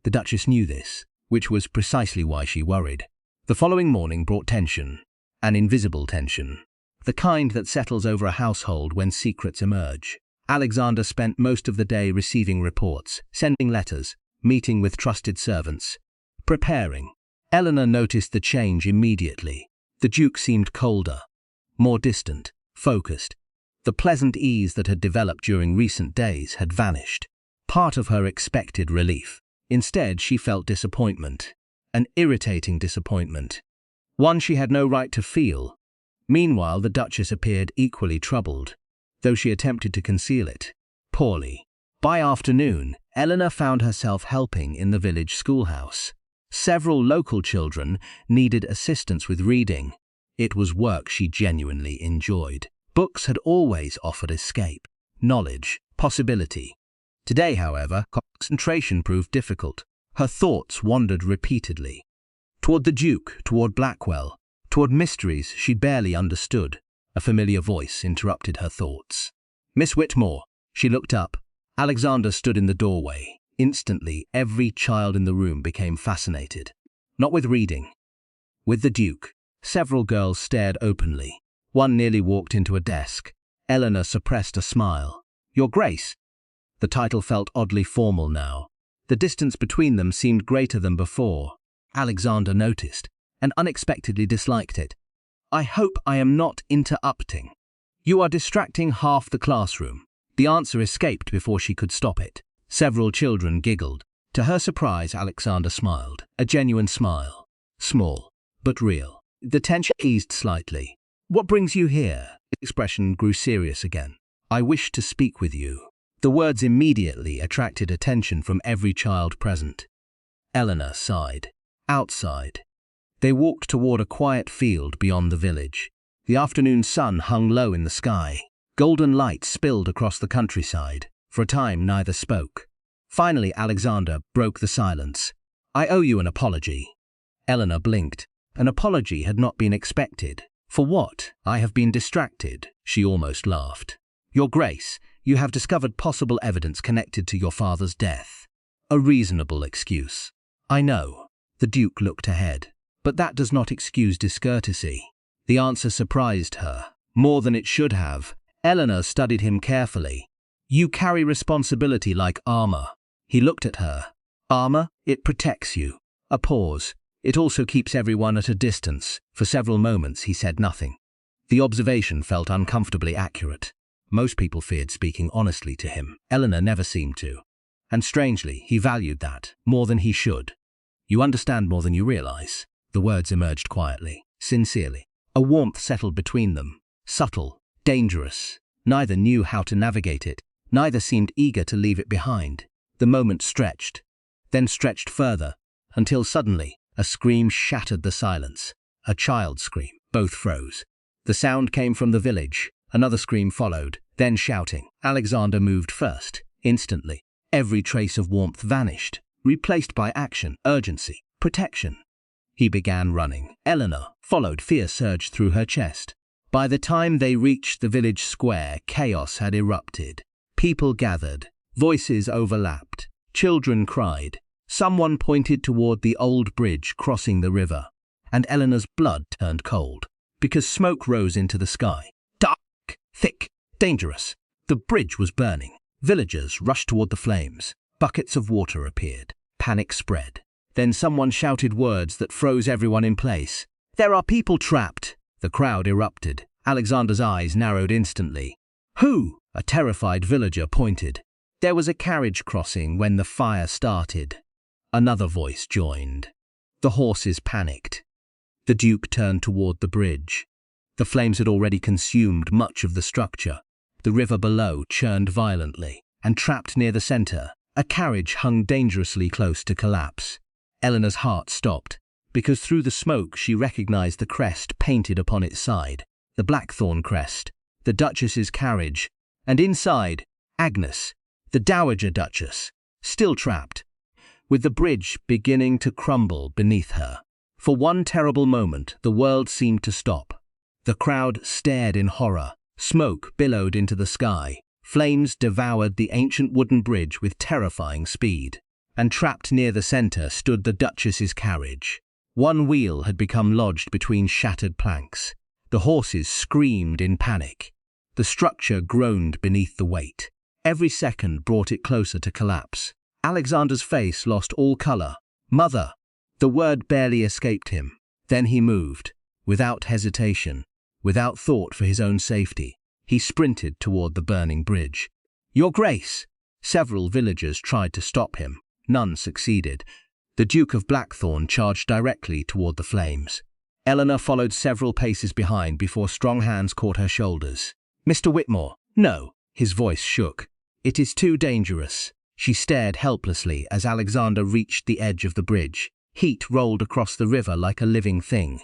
The Duchess knew this, which was precisely why she worried. The following morning brought tension, an invisible tension, the kind that settles over a household when secrets emerge. Alexander spent most of the day receiving reports, sending letters, meeting with trusted servants, preparing. Eleanor noticed the change immediately. The Duke seemed colder, more distant, focused. The pleasant ease that had developed during recent days had vanished. Part of her expected relief. Instead, she felt disappointment. An irritating disappointment. One she had no right to feel. Meanwhile, the Duchess appeared equally troubled, though she attempted to conceal it. Poorly. By afternoon, Eleanor found herself helping in the village schoolhouse. Several local children needed assistance with reading. It was work she genuinely enjoyed. Books had always offered escape, knowledge, possibility. Today, however, concentration proved difficult. Her thoughts wandered repeatedly. Toward the Duke, toward Blackwell, toward mysteries she barely understood. A familiar voice interrupted her thoughts. "Miss Whitmore." She looked up. Alexander stood in the doorway. Instantly, every child in the room became fascinated. Not with reading. With the Duke. Several girls stared openly. One nearly walked into a desk. Eleanor suppressed a smile. "Your Grace." The title felt oddly formal now. The distance between them seemed greater than before. Alexander noticed, and unexpectedly disliked it. "I hope I am not interrupting. You are distracting half the classroom." The answer escaped before she could stop it. Several children giggled. To her surprise, Alexander smiled. A genuine smile. Small, but real. The tension eased slightly. "What brings you here?" His expression grew serious again. "I wish to speak with you." The words immediately attracted attention from every child present. Eleanor sighed. Outside. They walked toward a quiet field beyond the village. The afternoon sun hung low in the sky. Golden light spilled across the countryside. For a time, neither spoke. Finally, Alexander broke the silence. "I owe you an apology." Eleanor blinked. An apology had not been expected. "For what?" "I have been distracted," she almost laughed. "Your Grace, you have discovered possible evidence connected to your father's death." A reasonable excuse. "I know." The Duke looked ahead. "But that does not excuse discourtesy." The answer surprised her, more than it should have. Eleanor studied him carefully. "You carry responsibility like armor." He looked at her. "Armor? It protects you." A pause. "It also keeps everyone at a distance." For several moments he said nothing. The observation felt uncomfortably accurate. Most people feared speaking honestly to him. Eleanor never seemed to. And strangely, he valued that, more than he should. "You understand more than you realize." The words emerged quietly, sincerely. A warmth settled between them. Subtle, dangerous. Neither knew how to navigate it. Neither seemed eager to leave it behind. The moment stretched, then stretched further, until suddenly, a scream shattered the silence. A child's scream. Both froze. The sound came from the village. Another scream followed, then shouting. Alexander moved first. Instantly, every trace of warmth vanished, replaced by action, urgency, protection. He began running. Eleanor followed. Fear surged through her chest. By the time they reached the village square, chaos had erupted. People gathered. Voices overlapped. Children cried. Someone pointed toward the old bridge crossing the river, and Eleanor's blood turned cold, because smoke rose into the sky. Dark, thick, dangerous. The bridge was burning. Villagers rushed toward the flames. Buckets of water appeared. Panic spread. Then someone shouted words that froze everyone in place. "There are people trapped!" The crowd erupted. Alexander's eyes narrowed instantly. "Who?" A terrified villager pointed. "There was a carriage crossing when the fire started." Another voice joined. The horses panicked. The Duke turned toward the bridge. The flames had already consumed much of the structure. The river below churned violently, and trapped near the center, a carriage hung dangerously close to collapse. Eleanor's heart stopped, because through the smoke she recognized the crest painted upon its side, the Blackthorn crest, the Duchess's carriage, and inside, Agnes, the Dowager Duchess, still trapped, with the bridge beginning to crumble beneath her. For one terrible moment, the world seemed to stop. The crowd stared in horror. Smoke billowed into the sky. Flames devoured the ancient wooden bridge with terrifying speed. And trapped near the center stood the Duchess's carriage. One wheel had become lodged between shattered planks. The horses screamed in panic. The structure groaned beneath the weight. Every second brought it closer to collapse. Alexander's face lost all color. "Mother!" The word barely escaped him. Then he moved, without hesitation, without thought for his own safety. He sprinted toward the burning bridge. "Your Grace!" Several villagers tried to stop him. None succeeded. The Duke of Blackthorn charged directly toward the flames. Eleanor followed several paces behind before strong hands caught her shoulders. "Mr. Whitmore, no!" His voice shook. "It is too dangerous." She stared helplessly as Alexander reached the edge of the bridge. Heat rolled across the river like a living thing.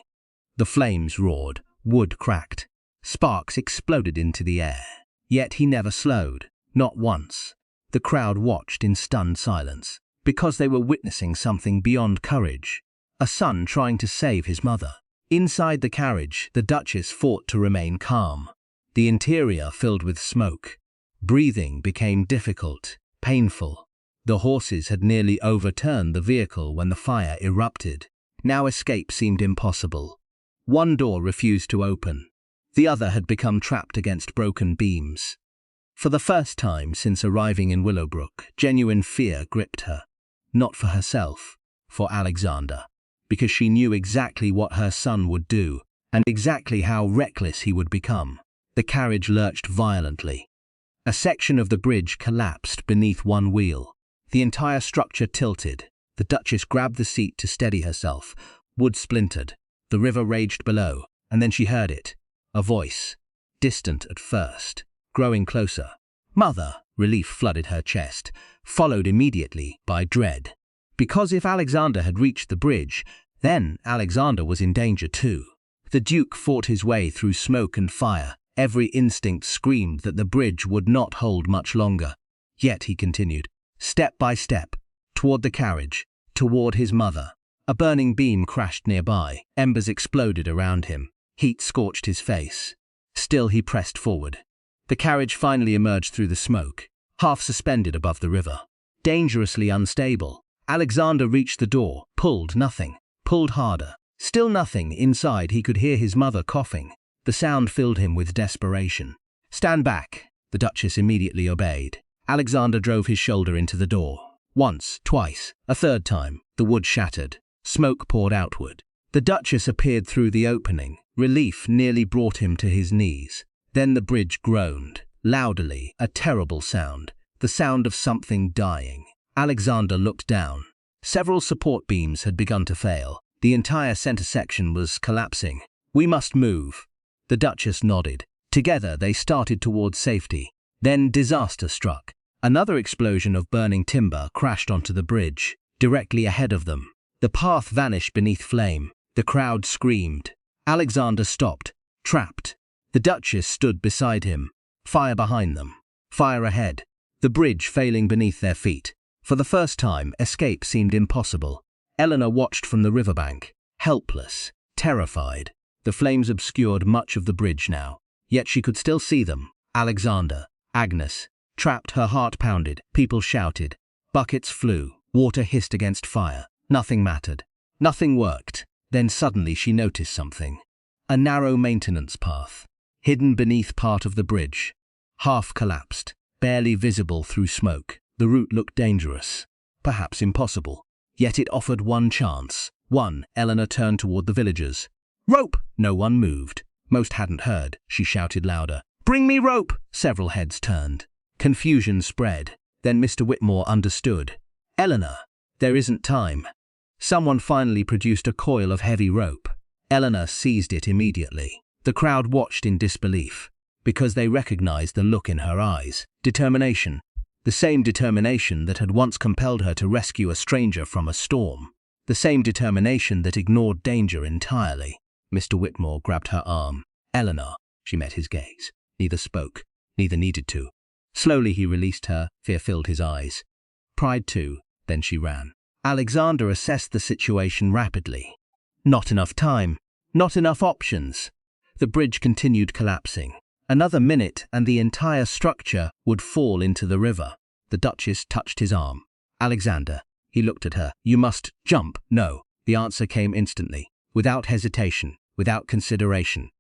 The flames roared, wood cracked, sparks exploded into the air. Yet he never slowed, not once. The crowd watched in stunned silence, because they were witnessing something beyond courage. A son trying to save his mother. Inside the carriage, the Duchess fought to remain calm. The interior filled with smoke. Breathing became difficult, painful. The horses had nearly overturned the vehicle when the fire erupted. Now escape seemed impossible. One door refused to open. The other had become trapped against broken beams. For the first time since arriving in Willowbrook, genuine fear gripped her. Not for herself, for Alexander. Because she knew exactly what her son would do, and exactly how reckless he would become. The carriage lurched violently. A section of the bridge collapsed beneath one wheel. The entire structure tilted. The Duchess grabbed the seat to steady herself. Wood splintered. The river raged below, and then she heard it. A voice, distant at first, growing closer. "Mother!" Relief flooded her chest, followed immediately by dread. Because if Alexander had reached the bridge, then Alexander was in danger too. The Duke fought his way through smoke and fire. Every instinct screamed that the bridge would not hold much longer. Yet he continued, step by step, toward the carriage, toward his mother. A burning beam crashed nearby. Embers exploded around him. Heat scorched his face. Still he pressed forward. The carriage finally emerged through the smoke, half suspended above the river. Dangerously unstable. Alexander reached the door, pulled nothing, pulled harder. Still nothing. Inside he could hear his mother coughing. The sound filled him with desperation. "Stand back." The Duchess immediately obeyed. Alexander drove his shoulder into the door. Once, twice, a third time, the wood shattered. Smoke poured outward. The Duchess appeared through the opening. Relief nearly brought him to his knees. Then the bridge groaned, loudly, a terrible sound, the sound of something dying. Alexander looked down. Several support beams had begun to fail. The entire center section was collapsing. "We must move." The Duchess nodded. Together they started towards safety. Then disaster struck. Another explosion of burning timber crashed onto the bridge, directly ahead of them. The path vanished beneath flame. The crowd screamed. Alexander stopped, trapped. The Duchess stood beside him. Fire behind them. Fire ahead. The bridge failing beneath their feet. For the first time, escape seemed impossible. Eleanor watched from the riverbank, helpless, terrified. The flames obscured much of the bridge now, yet she could still see them. Alexander, Agnes, trapped, her heart pounded. People shouted. Buckets flew. Water hissed against fire. Nothing mattered. Nothing worked. Then suddenly she noticed something. A narrow maintenance path, hidden beneath part of the bridge. Half collapsed, barely visible through smoke. The route looked dangerous, perhaps impossible. Yet it offered one chance. One. Eleanor turned toward the villagers. "Rope!" No one moved. Most hadn't heard. She shouted louder. "Bring me rope!" Several heads turned. Confusion spread. Then Mr. Whitmore understood. "Eleanor, there isn't time." Someone finally produced a coil of heavy rope. Eleanor seized it immediately. The crowd watched in disbelief, because they recognized the look in her eyes. Determination. The same determination that had once compelled her to rescue a stranger from a storm. The same determination that ignored danger entirely. Mr. Whitmore grabbed her arm. "Eleanor." She met his gaze. Neither spoke, neither needed to. Slowly he released her. Fear filled his eyes. Pride too. Then she ran. Alexander assessed the situation rapidly. Not enough time. Not enough options. The bridge continued collapsing. Another minute and the entire structure would fall into the river. The Duchess touched his arm. "Alexander." He looked at her. "You must jump." "No." The answer came instantly, without hesitation, without consideration.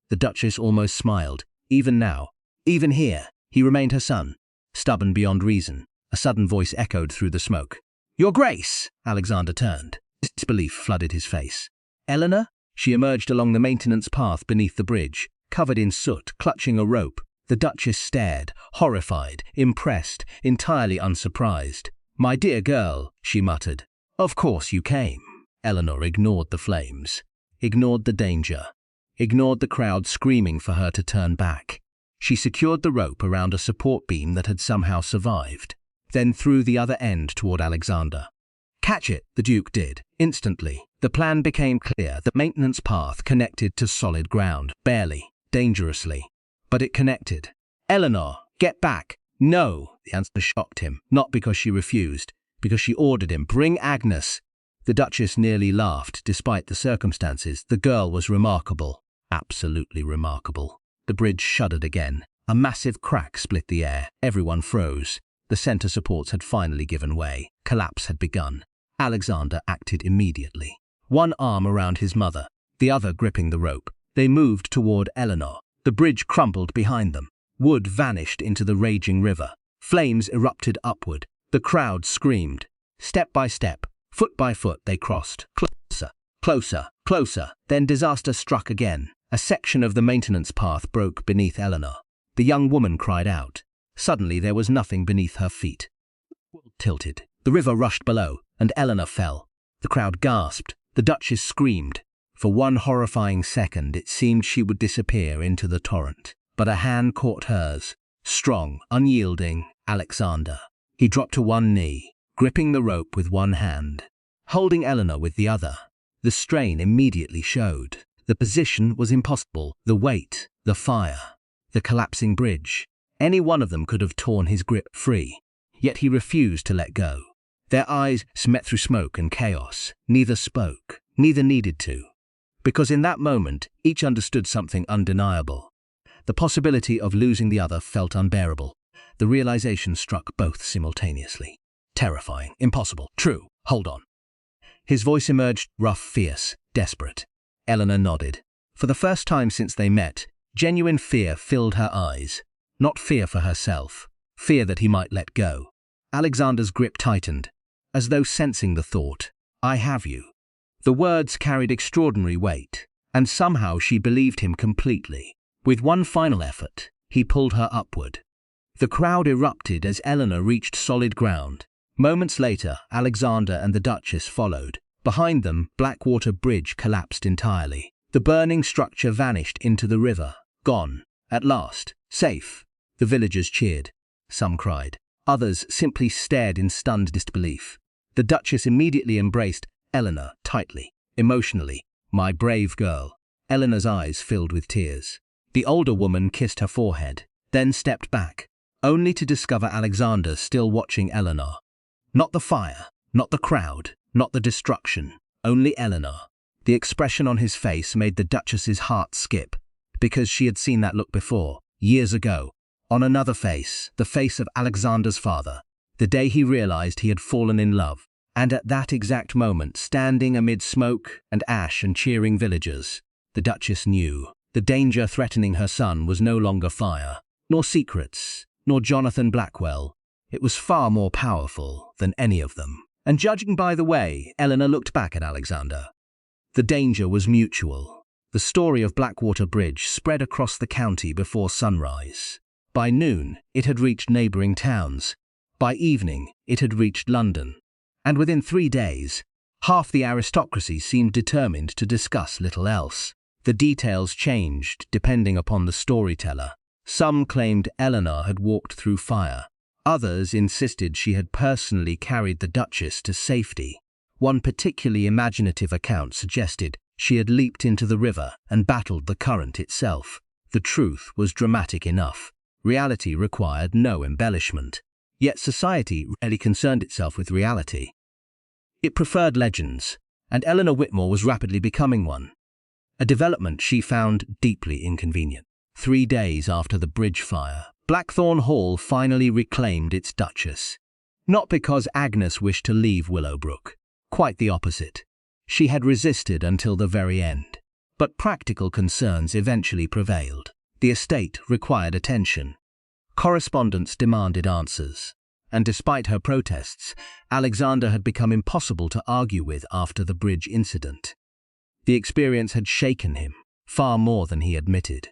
The Duchess almost smiled. Even now, even here, he remained her son, stubborn beyond reason. A sudden voice echoed through the smoke. "Your Grace!" Alexander turned. Disbelief flooded his face. "Eleanor?" She emerged along the maintenance path beneath the bridge, covered in soot, clutching a rope. The Duchess stared, horrified, impressed, entirely unsurprised. "My dear girl," she muttered. "Of course you came." Eleanor ignored the flames, ignored the danger, ignored the crowd screaming for her to turn back. She secured the rope around a support beam that had somehow survived, then threw the other end toward Alexander. "Catch it," the Duke did. Instantly, the plan became clear. The maintenance path connected to solid ground, barely, dangerously, but it connected. "Eleanor, get back!" "No!" The answer shocked him, not because she refused, because she ordered him. "Bring Agnes!" The Duchess nearly laughed, despite the circumstances. The girl was remarkable, absolutely remarkable. The bridge shuddered again. A massive crack split the air. Everyone froze. The center supports had finally given way. Collapse had begun. Alexander acted immediately. One arm around his mother, the other gripping the rope. They moved toward Eleanor. The bridge crumbled behind them. Wood vanished into the raging river. Flames erupted upward. The crowd screamed. Step by step, foot by foot, they crossed. Closer, closer, closer. Then disaster struck again. A section of the maintenance path broke beneath Eleanor. The young woman cried out. Suddenly there was nothing beneath her feet. The world tilted. The river rushed below, and Eleanor fell. The crowd gasped. The Duchess screamed. For one horrifying second it seemed she would disappear into the torrent. But a hand caught hers. Strong, unyielding, Alexander. He dropped to one knee, gripping the rope with one hand, holding Eleanor with the other. The strain immediately showed. The position was impossible. The weight, the fire, the collapsing bridge. Any one of them could have torn his grip free. Yet he refused to let go. Their eyes met through smoke and chaos. Neither spoke, neither needed to. Because in that moment, each understood something undeniable. The possibility of losing the other felt unbearable. The realization struck both simultaneously. Terrifying, impossible, true, hold on. His voice emerged rough, fierce, desperate. Eleanor nodded. For the first time since they met, genuine fear filled her eyes. Not fear for herself, fear that he might let go. Alexander's grip tightened, as though sensing the thought, "I have you." The words carried extraordinary weight, and somehow she believed him completely. With one final effort, he pulled her upward. The crowd erupted as Eleanor reached solid ground. Moments later, Alexander and the Duchess followed. Behind them, Blackwater Bridge collapsed entirely. The burning structure vanished into the river. Gone. At last. Safe. The villagers cheered. Some cried. Others simply stared in stunned disbelief. The Duchess immediately embraced Eleanor tightly, emotionally. "My brave girl." Eleanor's eyes filled with tears. The older woman kissed her forehead, then stepped back, only to discover Alexander still watching Eleanor. Not the fire, not the crowd, not the destruction, only Eleanor. The expression on his face made the Duchess's heart skip, because she had seen that look before, years ago, on another face, the face of Alexander's father, the day he realized he had fallen in love. And at that exact moment, standing amid smoke and ash and cheering villagers, the Duchess knew the danger threatening her son was no longer fire, nor secrets, nor Jonathan Blackwell. It was far more powerful than any of them. And judging by the way Eleanor looked back at Alexander, the danger was mutual. The story of Blackwater Bridge spread across the county before sunrise. By noon, it had reached neighboring towns. By evening, it had reached London. And within 3 days, half the aristocracy seemed determined to discuss little else. The details changed depending upon the storyteller. Some claimed Eleanor had walked through fire. Others insisted she had personally carried the Duchess to safety. One particularly imaginative account suggested she had leaped into the river and battled the current itself. The truth was dramatic enough. Reality required no embellishment. Yet society rarely concerned itself with reality. It preferred legends, and Eleanor Whitmore was rapidly becoming one. A development she found deeply inconvenient. 3 days after the bridge fire, Blackthorn Hall finally reclaimed its Duchess. Not because Agnes wished to leave Willowbrook. Quite the opposite. She had resisted until the very end. But practical concerns eventually prevailed. The estate required attention. Correspondence demanded answers. And despite her protests, Alexander had become impossible to argue with after the bridge incident. The experience had shaken him, far more than he admitted.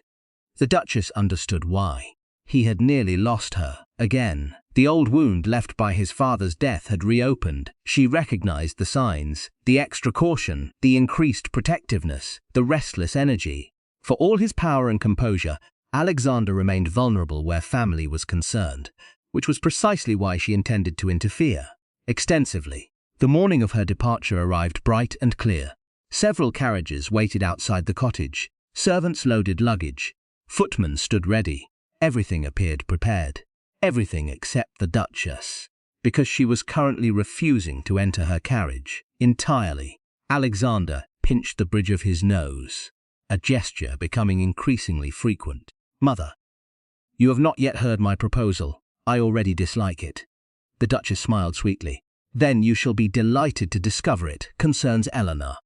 The Duchess understood why. He had nearly lost her, again. The old wound left by his father's death had reopened. She recognized the signs, the extra caution, the increased protectiveness, the restless energy. For all his power and composure, Alexander remained vulnerable where family was concerned, which was precisely why she intended to interfere. Extensively. The morning of her departure arrived bright and clear. Several carriages waited outside the cottage. Servants loaded luggage. Footmen stood ready. Everything appeared prepared. Everything except the Duchess, because she was currently refusing to enter her carriage. Entirely. Alexander pinched the bridge of his nose, a gesture becoming increasingly frequent. "Mother, you have not yet heard my proposal. I already dislike it." The Duchess smiled sweetly. "Then you shall be delighted to discover it concerns Eleanor."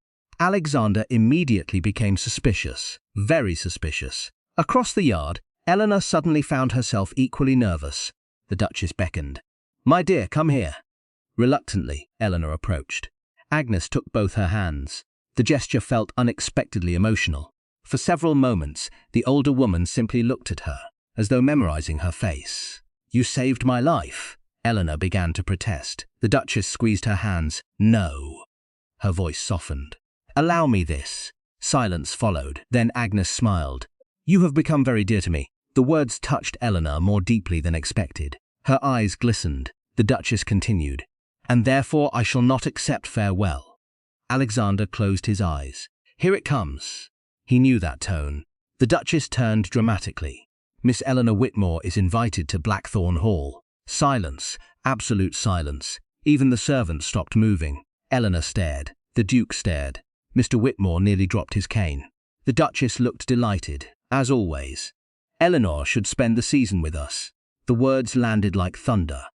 Alexander immediately became suspicious, very suspicious. Across the yard, Eleanor suddenly found herself equally nervous. The Duchess beckoned. "My dear, come here." Reluctantly, Eleanor approached. Agnes took both her hands. The gesture felt unexpectedly emotional. For several moments, the older woman simply looked at her, as though memorizing her face. "You saved my life," Eleanor began to protest. The Duchess squeezed her hands. "No." Her voice softened. "Allow me this." Silence followed. Then Agnes smiled. "You have become very dear to me." The words touched Eleanor more deeply than expected. Her eyes glistened. The Duchess continued. "And therefore I shall not accept farewell." Alexander closed his eyes. "Here it comes." He knew that tone. The Duchess turned dramatically. "Miss Eleanor Whitmore is invited to Blackthorn Hall." Silence, absolute silence. Even the servants stopped moving. Eleanor stared. The Duke stared. Mr. Whitmore nearly dropped his cane. The Duchess looked delighted, as always. "Eleanor should spend the season with us." The words landed like thunder.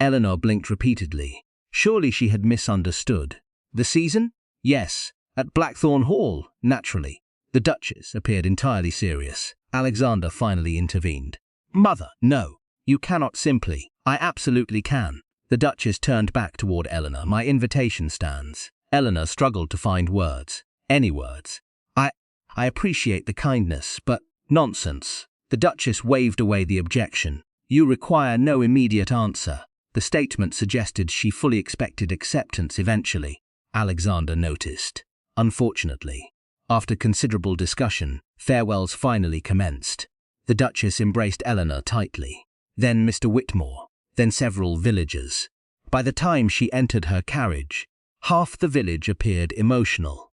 Eleanor blinked repeatedly. Surely she had misunderstood. "The season?" "Yes, at Blackthorn Hall, naturally." The Duchess appeared entirely serious. Alexander finally intervened. "Mother, no. You cannot simply." "I absolutely can." The Duchess turned back toward Eleanor. "My invitation stands." Eleanor struggled to find words. Any words. I appreciate the kindness, but..." "Nonsense." The Duchess waved away the objection. "You require no immediate answer." The statement suggested she fully expected acceptance eventually. Alexander noticed. Unfortunately, after considerable discussion, farewells finally commenced. The Duchess embraced Eleanor tightly. Then Mr. Whitmore. Then several villagers. By the time she entered her carriage, half the village appeared emotional.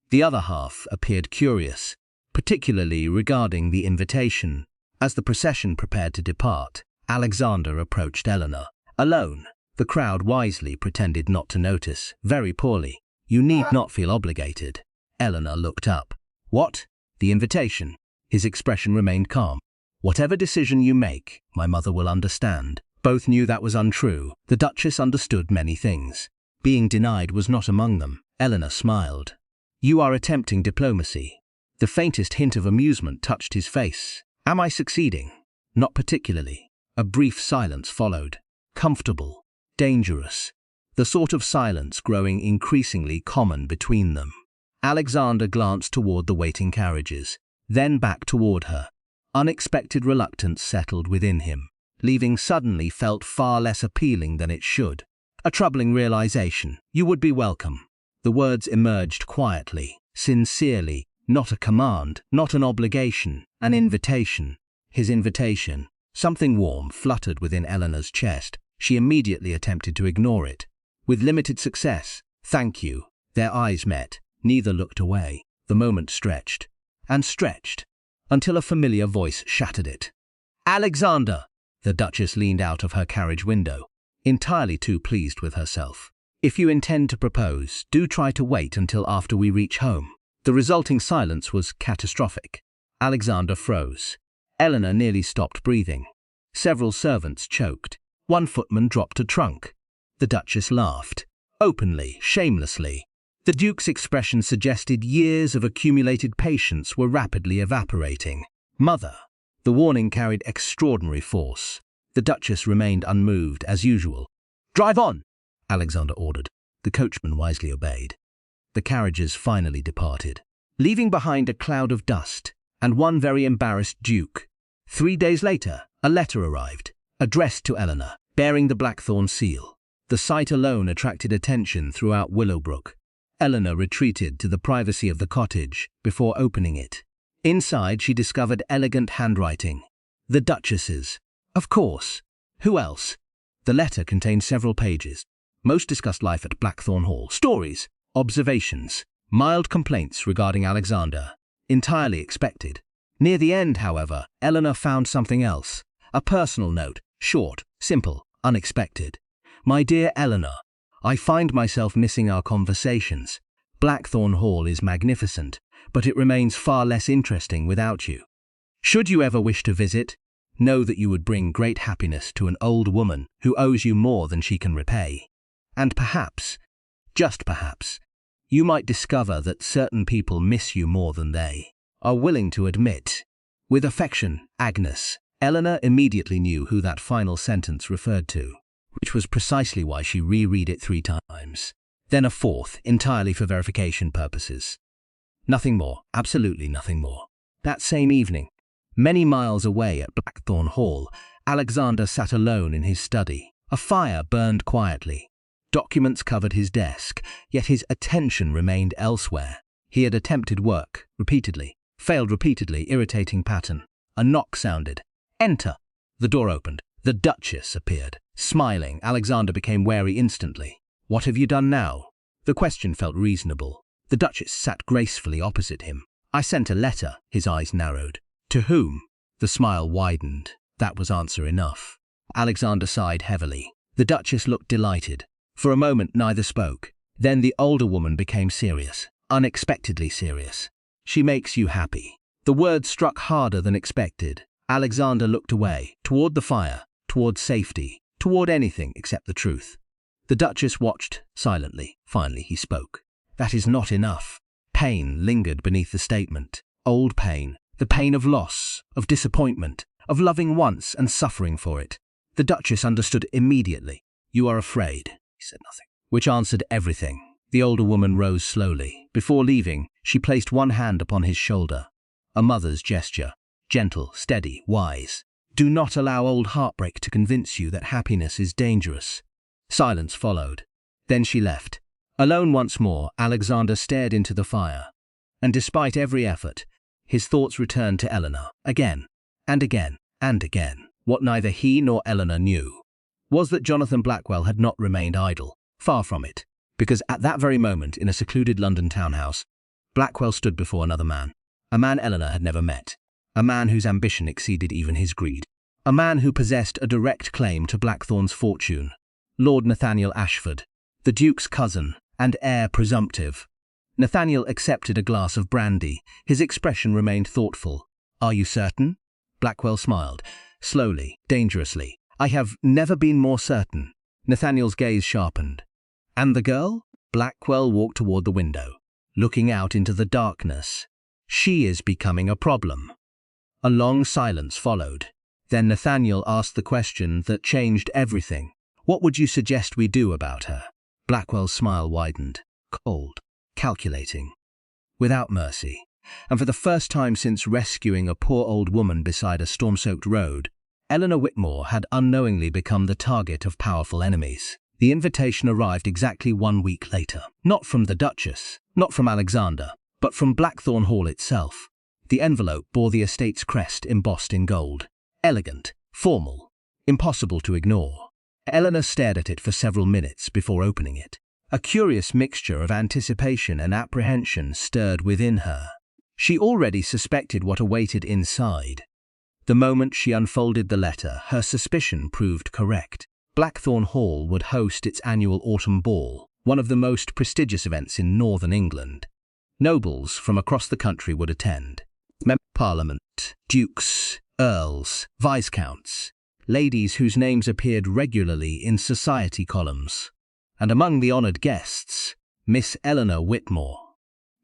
The other half appeared curious, particularly regarding the invitation. As the procession prepared to depart, Alexander approached Eleanor. Alone, the crowd wisely pretended not to notice, very poorly. "You need not feel obligated." Eleanor looked up. "What? The invitation?" His expression remained calm. "Whatever decision you make, my mother will understand." Both knew that was untrue. The Duchess understood many things. Being denied was not among them. Eleanor smiled. "You are attempting diplomacy." The faintest hint of amusement touched his face. "Am I succeeding?" "Not particularly." A brief silence followed. Comfortable. Dangerous. The sort of silence growing increasingly common between them. Alexander glanced toward the waiting carriages, then back toward her. Unexpected reluctance settled within him. Leaving suddenly felt far less appealing than it should. A troubling realization. "You would be welcome." The words emerged quietly, sincerely, not a command, not an obligation, an invitation. His invitation. Something warm fluttered within Eleanor's chest. She immediately attempted to ignore it. With limited success. "Thank you." Their eyes met. Neither looked away. The moment stretched, and stretched, until a familiar voice shattered it. "Alexander!" The Duchess leaned out of her carriage window, entirely too pleased with herself. "If you intend to propose, do try to wait until after we reach home." The resulting silence was catastrophic. Alexander froze. Eleanor nearly stopped breathing. Several servants choked. One footman dropped a trunk. The Duchess laughed. Openly, shamelessly. The Duke's expression suggested years of accumulated patience were rapidly evaporating. "Mother." The warning carried extraordinary force. The Duchess remained unmoved, as usual. "Drive on!" Alexander ordered. The coachman wisely obeyed. The carriages finally departed, leaving behind a cloud of dust and one very embarrassed Duke. 3 days later, A letter arrived, addressed to Eleanor, bearing the blackthorn seal. The sight alone attracted attention throughout Willowbrook. Eleanor retreated to the privacy of the cottage before opening it. Inside, she discovered elegant handwriting. The Duchess's. Of course. Who else? The letter contained several pages. Most discussed life at Blackthorn Hall. Stories, observations, mild complaints regarding Alexander. Entirely expected. Near the end, however, Eleanor found something else. A personal note, short, simple, unexpected. My dear Eleanor, I find myself missing our conversations. Blackthorn Hall is magnificent, but it remains far less interesting without you. Should you ever wish to visit, know that you would bring great happiness to an old woman who owes you more than she can repay. And perhaps, just perhaps, you might discover that certain people miss you more than they are willing to admit. With affection, Agnes. Eleanor immediately knew who that final sentence referred to, which was precisely why she reread it 3 times. Then a fourth, entirely for verification purposes. Nothing more, absolutely nothing more. That same evening, many miles away at Blackthorn Hall, Alexander sat alone in his study. A fire burned quietly. Documents covered his desk, yet his attention remained elsewhere. He had attempted work, repeatedly, failed repeatedly, irritating pattern. A knock sounded. Enter. The door opened. The Duchess appeared. Smiling, Alexander became wary instantly. What have you done now? The question felt reasonable. The Duchess sat gracefully opposite him. I sent a letter. His eyes narrowed. To whom? The smile widened. That was answer enough. Alexander sighed heavily. The Duchess looked delighted. For a moment neither spoke. Then the older woman became serious. Unexpectedly serious. She makes you happy. The words struck harder than expected. Alexander looked away, toward the fire, toward safety, toward anything except the truth. The Duchess watched silently. Finally he spoke. That is not enough. Pain lingered beneath the statement. Old pain. The pain of loss, of disappointment, of loving once and suffering for it. The Duchess understood immediately. You are afraid. He said nothing. Which answered everything. The older woman rose slowly. Before leaving, she placed one hand upon his shoulder. A mother's gesture. Gentle, steady, wise. Do not allow old heartbreak to convince you that happiness is dangerous. Silence followed. Then she left. Alone once more, Alexander stared into the fire. And despite every effort, his thoughts returned to Eleanor. Again, and again, and again. What neither he nor Eleanor knew was that Jonathan Blackwell had not remained idle. Far from it. Because at that very moment, in a secluded London townhouse, Blackwell stood before another man. A man Eleanor had never met. A man whose ambition exceeded even his greed. A man who possessed a direct claim to Blackthorn's fortune. Lord Nathaniel Ashford, the Duke's cousin and heir presumptive. Nathaniel accepted a glass of brandy. His expression remained thoughtful. Are you certain? Blackwell smiled. Slowly, dangerously. I have never been more certain. Nathaniel's gaze sharpened. And the girl? Blackwell walked toward the window, looking out into the darkness. She is becoming a problem. A long silence followed. Then Nathaniel asked the question that changed everything. What would you suggest we do about her? Blackwell's smile widened. Cold, calculating, without mercy. And for the first time since rescuing a poor old woman beside a storm-soaked road, Eleanor Whitmore had unknowingly become the target of powerful enemies. The invitation arrived exactly 1 week later. Not from the Duchess, not from Alexander, but from Blackthorn Hall itself. The envelope bore the estate's crest embossed in gold. Elegant, formal, impossible to ignore. Eleanor stared at it for several minutes before opening it. A curious mixture of anticipation and apprehension stirred within her. She already suspected what awaited inside. The moment she unfolded the letter, her suspicion proved correct. Blackthorn Hall would host its annual autumn ball, one of the most prestigious events in northern England. Nobles from across the country would attend. Members of Parliament, dukes, earls, viscounts, ladies whose names appeared regularly in society columns. And among the honoured guests, Miss Eleanor Whitmore.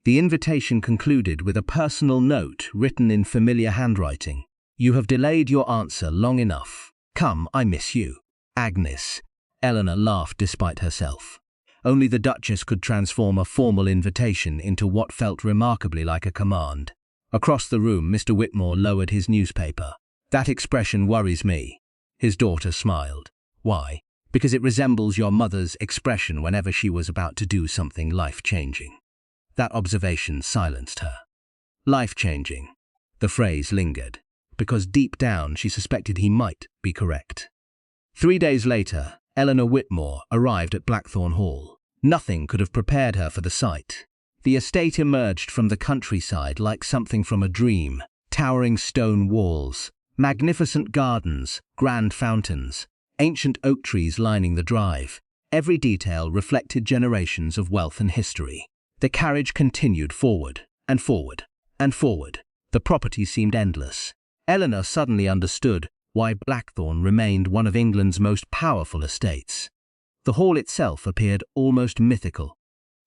The invitation concluded with a personal note written in familiar handwriting. You have delayed your answer long enough. Come, I miss you. Agnes. Eleanor laughed despite herself. Only the Duchess could transform a formal invitation into what felt remarkably like a command. Across the room, Mr. Whitmore lowered his newspaper. That expression worries me. His daughter smiled. Why? Because it resembles your mother's expression whenever she was about to do something life-changing. That observation silenced her. Life-changing. The phrase lingered, because deep down she suspected he might be correct. 3 days later, Eleanor Whitmore arrived at Blackthorn Hall. Nothing could have prepared her for the sight. The estate emerged from the countryside like something from a dream. Towering stone walls, magnificent gardens, grand fountains, ancient oak trees lining the drive. Every detail reflected generations of wealth and history. The carriage continued forward, and forward, and forward. The property seemed endless. Eleanor suddenly understood why Blackthorn remained one of England's most powerful estates. The hall itself appeared almost mythical.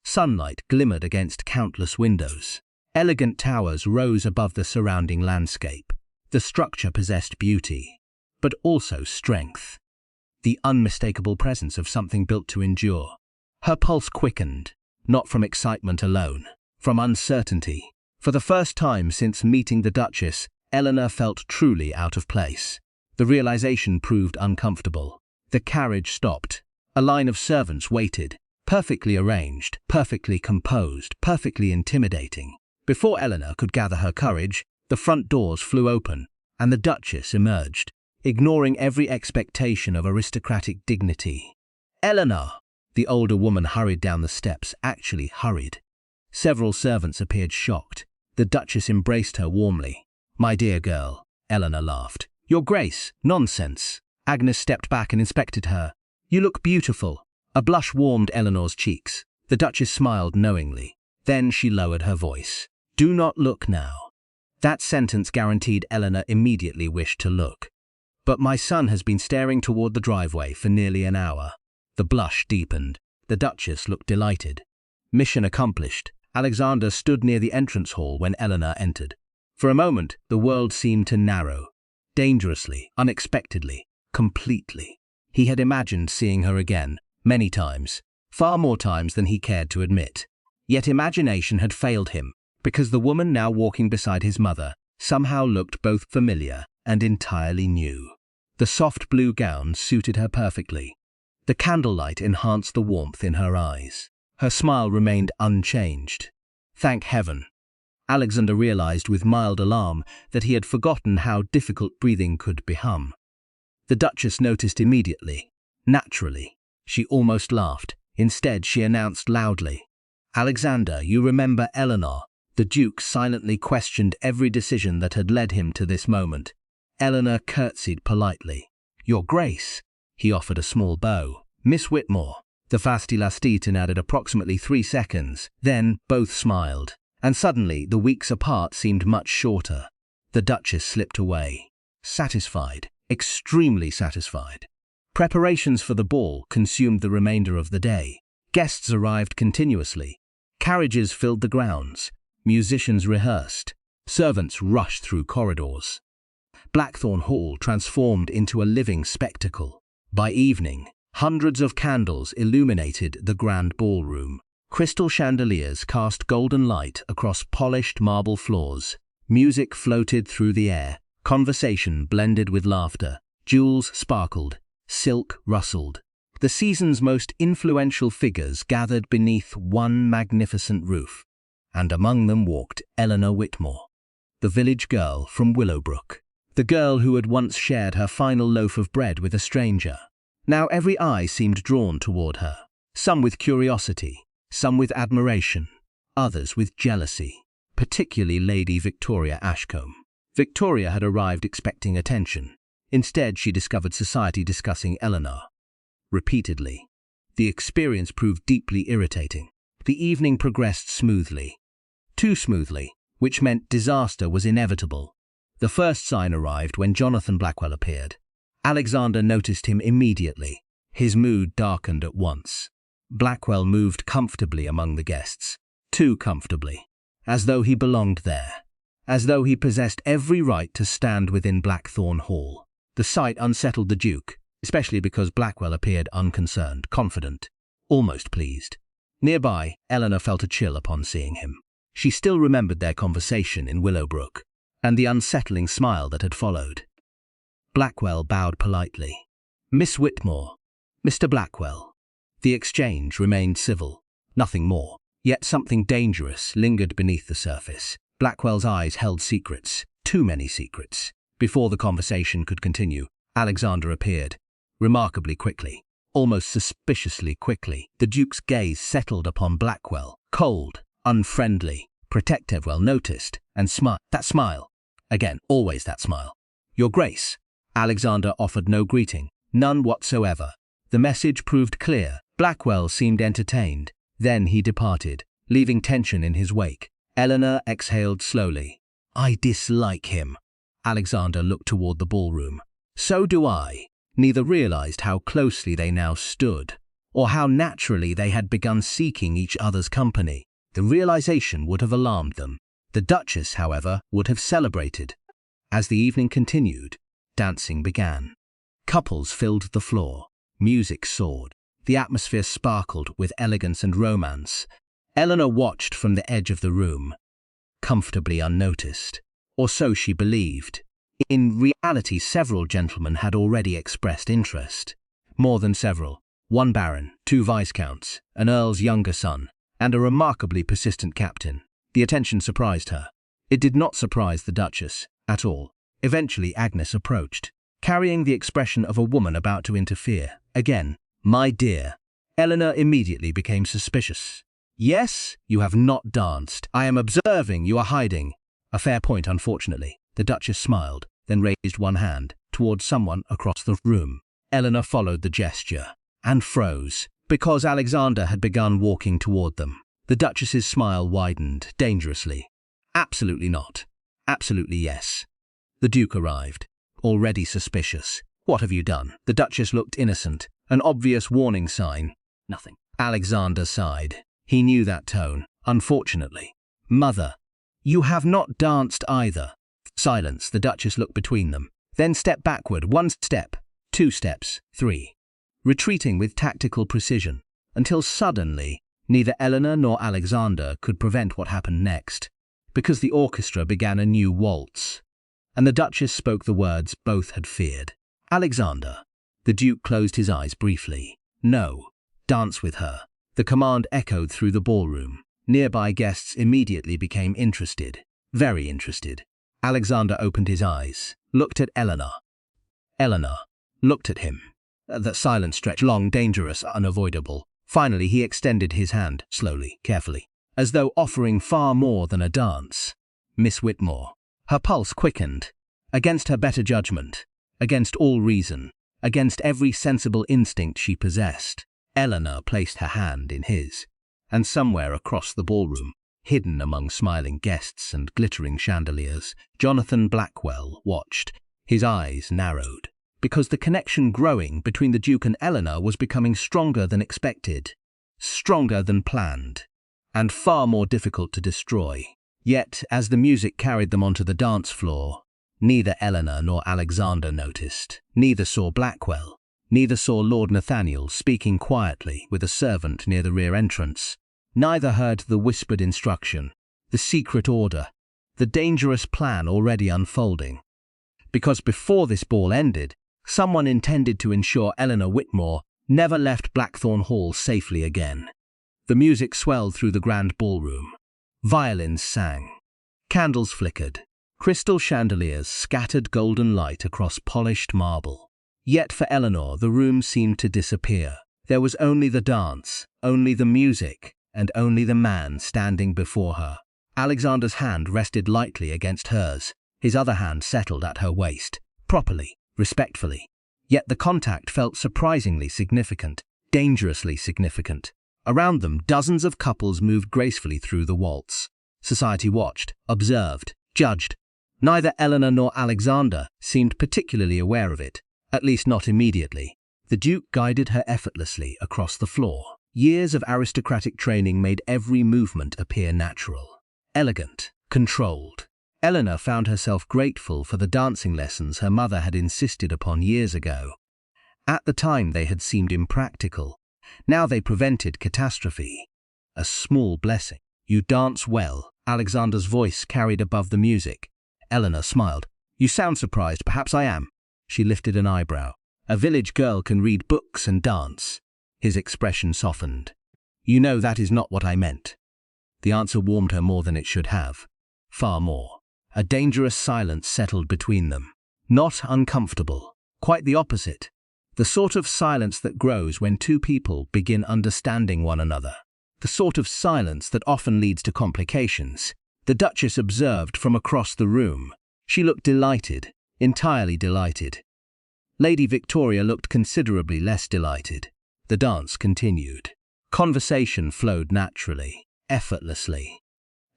Sunlight glimmered against countless windows. Elegant towers rose above the surrounding landscape. The structure possessed beauty, but also strength. The unmistakable presence of something built to endure. Her pulse quickened, not from excitement alone, from uncertainty. For the first time since meeting the Duchess, Eleanor felt truly out of place. The realization proved uncomfortable. The carriage stopped. A line of servants waited, perfectly arranged, perfectly composed, perfectly intimidating. Before Eleanor could gather her courage, the front doors flew open, and the Duchess emerged, ignoring every expectation of aristocratic dignity. "Eleanor!" The older woman hurried down the steps, actually hurried. Several servants appeared shocked. The Duchess embraced her warmly. "My dear girl," Eleanor laughed. "Your Grace, nonsense." Agnes stepped back and inspected her. "You look beautiful." A blush warmed Eleanor's cheeks. The Duchess smiled knowingly. Then she lowered her voice. "Do not look now." That sentence guaranteed Eleanor immediately wished to look. "But my son has been staring toward the driveway for nearly an hour." The blush deepened. The Duchess looked delighted. Mission accomplished. Alexander stood near the entrance hall when Eleanor entered. For a moment, the world seemed to narrow. Dangerously, unexpectedly, completely. He had imagined seeing her again, many times, far more times than he cared to admit. Yet imagination had failed him, because the woman now walking beside his mother somehow looked both familiar and entirely new. The soft blue gown suited her perfectly. The candlelight enhanced the warmth in her eyes. Her smile remained unchanged. Thank heaven. Alexander realized with mild alarm that he had forgotten how difficult breathing could become. The Duchess noticed immediately. Naturally. She almost laughed. Instead, she announced loudly, "Alexander, you remember Eleanor?" The Duke silently questioned every decision that had led him to this moment. Eleanor curtsied politely. "Your Grace." He offered a small bow. "Miss Whitmore." The Fastilastitan added approximately 3 seconds. Then both smiled. And suddenly the weeks apart seemed much shorter. The Duchess slipped away. Satisfied. Extremely satisfied. Preparations for the ball consumed the remainder of the day. Guests arrived continuously. Carriages filled the grounds. Musicians rehearsed. Servants rushed through corridors. Blackthorn Hall transformed into a living spectacle. By evening, hundreds of candles illuminated the grand ballroom. Crystal chandeliers cast golden light across polished marble floors. Music floated through the air. Conversation blended with laughter. Jewels sparkled. Silk rustled. The season's most influential figures gathered beneath one magnificent roof, and among them walked Eleanor Whitmore, the village girl from Willowbrook, the girl who had once shared her final loaf of bread with a stranger. Now every eye seemed drawn toward her, some with curiosity, some with admiration, others with jealousy, particularly Lady Victoria Ashcombe. Victoria had arrived expecting attention. Instead, she discovered society discussing Eleanor. Repeatedly. The experience proved deeply irritating. The evening progressed smoothly. Too smoothly, which meant disaster was inevitable. The first sign arrived when Jonathan Blackwell appeared. Alexander noticed him immediately. His mood darkened at once. Blackwell moved comfortably among the guests. Too comfortably. As though he belonged there. As though he possessed every right to stand within Blackthorn Hall. The sight unsettled the Duke, especially because Blackwell appeared unconcerned, confident, almost pleased. Nearby, Eleanor felt a chill upon seeing him. She still remembered their conversation in Willowbrook, and the unsettling smile that had followed. Blackwell bowed politely. Miss Whitmore. Mr. Blackwell. The exchange remained civil, nothing more. Yet something dangerous lingered beneath the surface. Blackwell's eyes held secrets, too many secrets. Before the conversation could continue, Alexander appeared, remarkably quickly, almost suspiciously quickly. The Duke's gaze settled upon Blackwell, cold, unfriendly, protective, well noticed, and that smile. Again, always that smile. Your Grace. Alexander offered no greeting, none whatsoever. The message proved clear. Blackwell seemed entertained. Then he departed, leaving tension in his wake. Eleanor exhaled slowly. I dislike him. Alexander looked toward the ballroom. So do I. Neither realized how closely they now stood, or how naturally they had begun seeking each other's company. The realization would have alarmed them. The Duchess, however, would have celebrated. As the evening continued, dancing began. Couples filled the floor. Music soared. The atmosphere sparkled with elegance and romance. Eleanor watched from the edge of the room, comfortably unnoticed, or so she believed. In reality, several gentlemen had already expressed interest. More than several. One baron, 2 viscounts, an earl's younger son, and a remarkably persistent captain. The attention surprised her. It did not surprise the Duchess at all. Eventually Agnes approached, carrying the expression of a woman about to interfere. Again, my dear. Eleanor immediately became suspicious. Yes, you have not danced. I am observing you are hiding. A fair point, unfortunately. The Duchess smiled, then raised one hand towards someone across the room. Eleanor followed the gesture and froze, because Alexander had begun walking toward them. The Duchess's smile widened dangerously. Absolutely not. Absolutely yes. The Duke arrived, already suspicious. What have you done? The Duchess looked innocent, an obvious warning sign. Nothing. Alexander sighed. He knew that tone, unfortunately. Mother, you have not danced either. Silence. The Duchess looked between them, then stepped backward 1 step, 2 steps, 3. Retreating with tactical precision, until suddenly, neither Eleanor nor Alexander could prevent what happened next, because the orchestra began a new waltz, and the Duchess spoke the words both had feared. Alexander. The Duke closed his eyes briefly. No. Dance with her. The command echoed through the ballroom. Nearby guests immediately became interested. Very interested. Alexander opened his eyes, looked at Eleanor. Eleanor looked at him. The silence stretched long, dangerous, unavoidable. Finally, he extended his hand, slowly, carefully, as though offering far more than a dance. Miss Whitmore. Her pulse quickened. Against her better judgment, against all reason, against every sensible instinct she possessed, Eleanor placed her hand in his, and somewhere across the ballroom, hidden among smiling guests and glittering chandeliers, Jonathan Blackwell watched. His eyes narrowed, because the connection growing between the Duke and Eleanor was becoming stronger than expected, stronger than planned, and far more difficult to destroy. Yet, as the music carried them onto the dance floor, neither Eleanor nor Alexander noticed. Neither saw Blackwell. Neither saw Lord Nathaniel speaking quietly with a servant near the rear entrance. Neither heard the whispered instruction, the secret order, the dangerous plan already unfolding. Because before this ball ended, someone intended to ensure Eleanor Whitmore never left Blackthorn Hall safely again. The music swelled through the grand ballroom. Violins sang. Candles flickered. Crystal chandeliers scattered golden light across polished marble. Yet for Eleanor, the room seemed to disappear. There was only the dance, only the music, and only the man standing before her. Alexander's hand rested lightly against hers. His other hand settled at her waist, properly, respectfully. Yet the contact felt surprisingly significant, dangerously significant. Around them, dozens of couples moved gracefully through the waltz. Society watched, observed, judged. Neither Eleanor nor Alexander seemed particularly aware of it, at least not immediately. The Duke guided her effortlessly across the floor. Years of aristocratic training made every movement appear natural, elegant, controlled. Eleanor found herself grateful for the dancing lessons her mother had insisted upon years ago. At the time they had seemed impractical. Now they prevented catastrophe. A small blessing. You dance well, Alexander's voice carried above the music. Eleanor smiled. You sound surprised. Perhaps I am. She lifted an eyebrow. A village girl can read books and dance. His expression softened. You know that is not what I meant. The answer warmed her more than it should have. Far more. A dangerous silence settled between them. Not uncomfortable. Quite the opposite. The sort of silence that grows when two people begin understanding one another. The sort of silence that often leads to complications. The Duchess observed from across the room. She looked delighted, entirely delighted. Lady Victoria looked considerably less delighted. The dance continued. Conversation flowed naturally, effortlessly,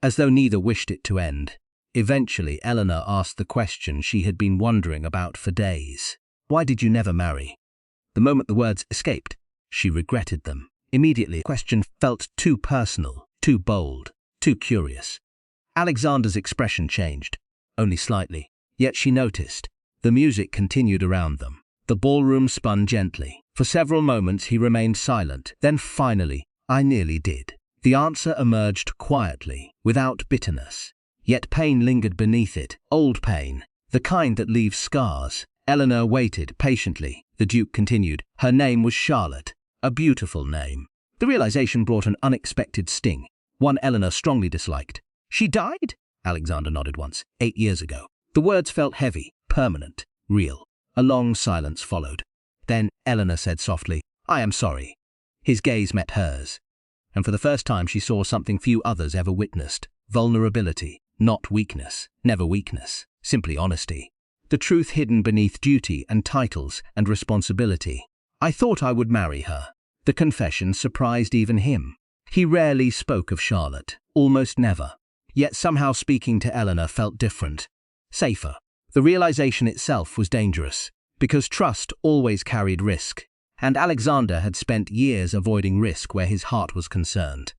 as though neither wished it to end. Eventually, Eleanor asked the question she had been wondering about for days. Why did you never marry? The moment the words escaped, she regretted them. Immediately, the question felt too personal, too bold, too curious. Alexander's expression changed, only slightly, yet she noticed. The music continued around them. The ballroom spun gently. For several moments he remained silent. Then finally, I nearly did. The answer emerged quietly, without bitterness. Yet pain lingered beneath it, old pain, the kind that leaves scars. Eleanor waited patiently. The Duke continued. Her name was Charlotte, a beautiful name. The realization brought an unexpected sting, one Eleanor strongly disliked. She died? Alexander nodded once. 8 years ago. The words felt heavy, permanent, real. A long silence followed. Then Eleanor said softly, I am sorry. His gaze met hers, and for the first time she saw something few others ever witnessed. Vulnerability, not weakness, never weakness, simply honesty. The truth hidden beneath duty and titles and responsibility. I thought I would marry her. The confession surprised even him. He rarely spoke of Charlotte, almost never. Yet somehow speaking to Eleanor felt different, safer. The realization itself was dangerous, because trust always carried risk, and Alexander had spent years avoiding risk where his heart was concerned.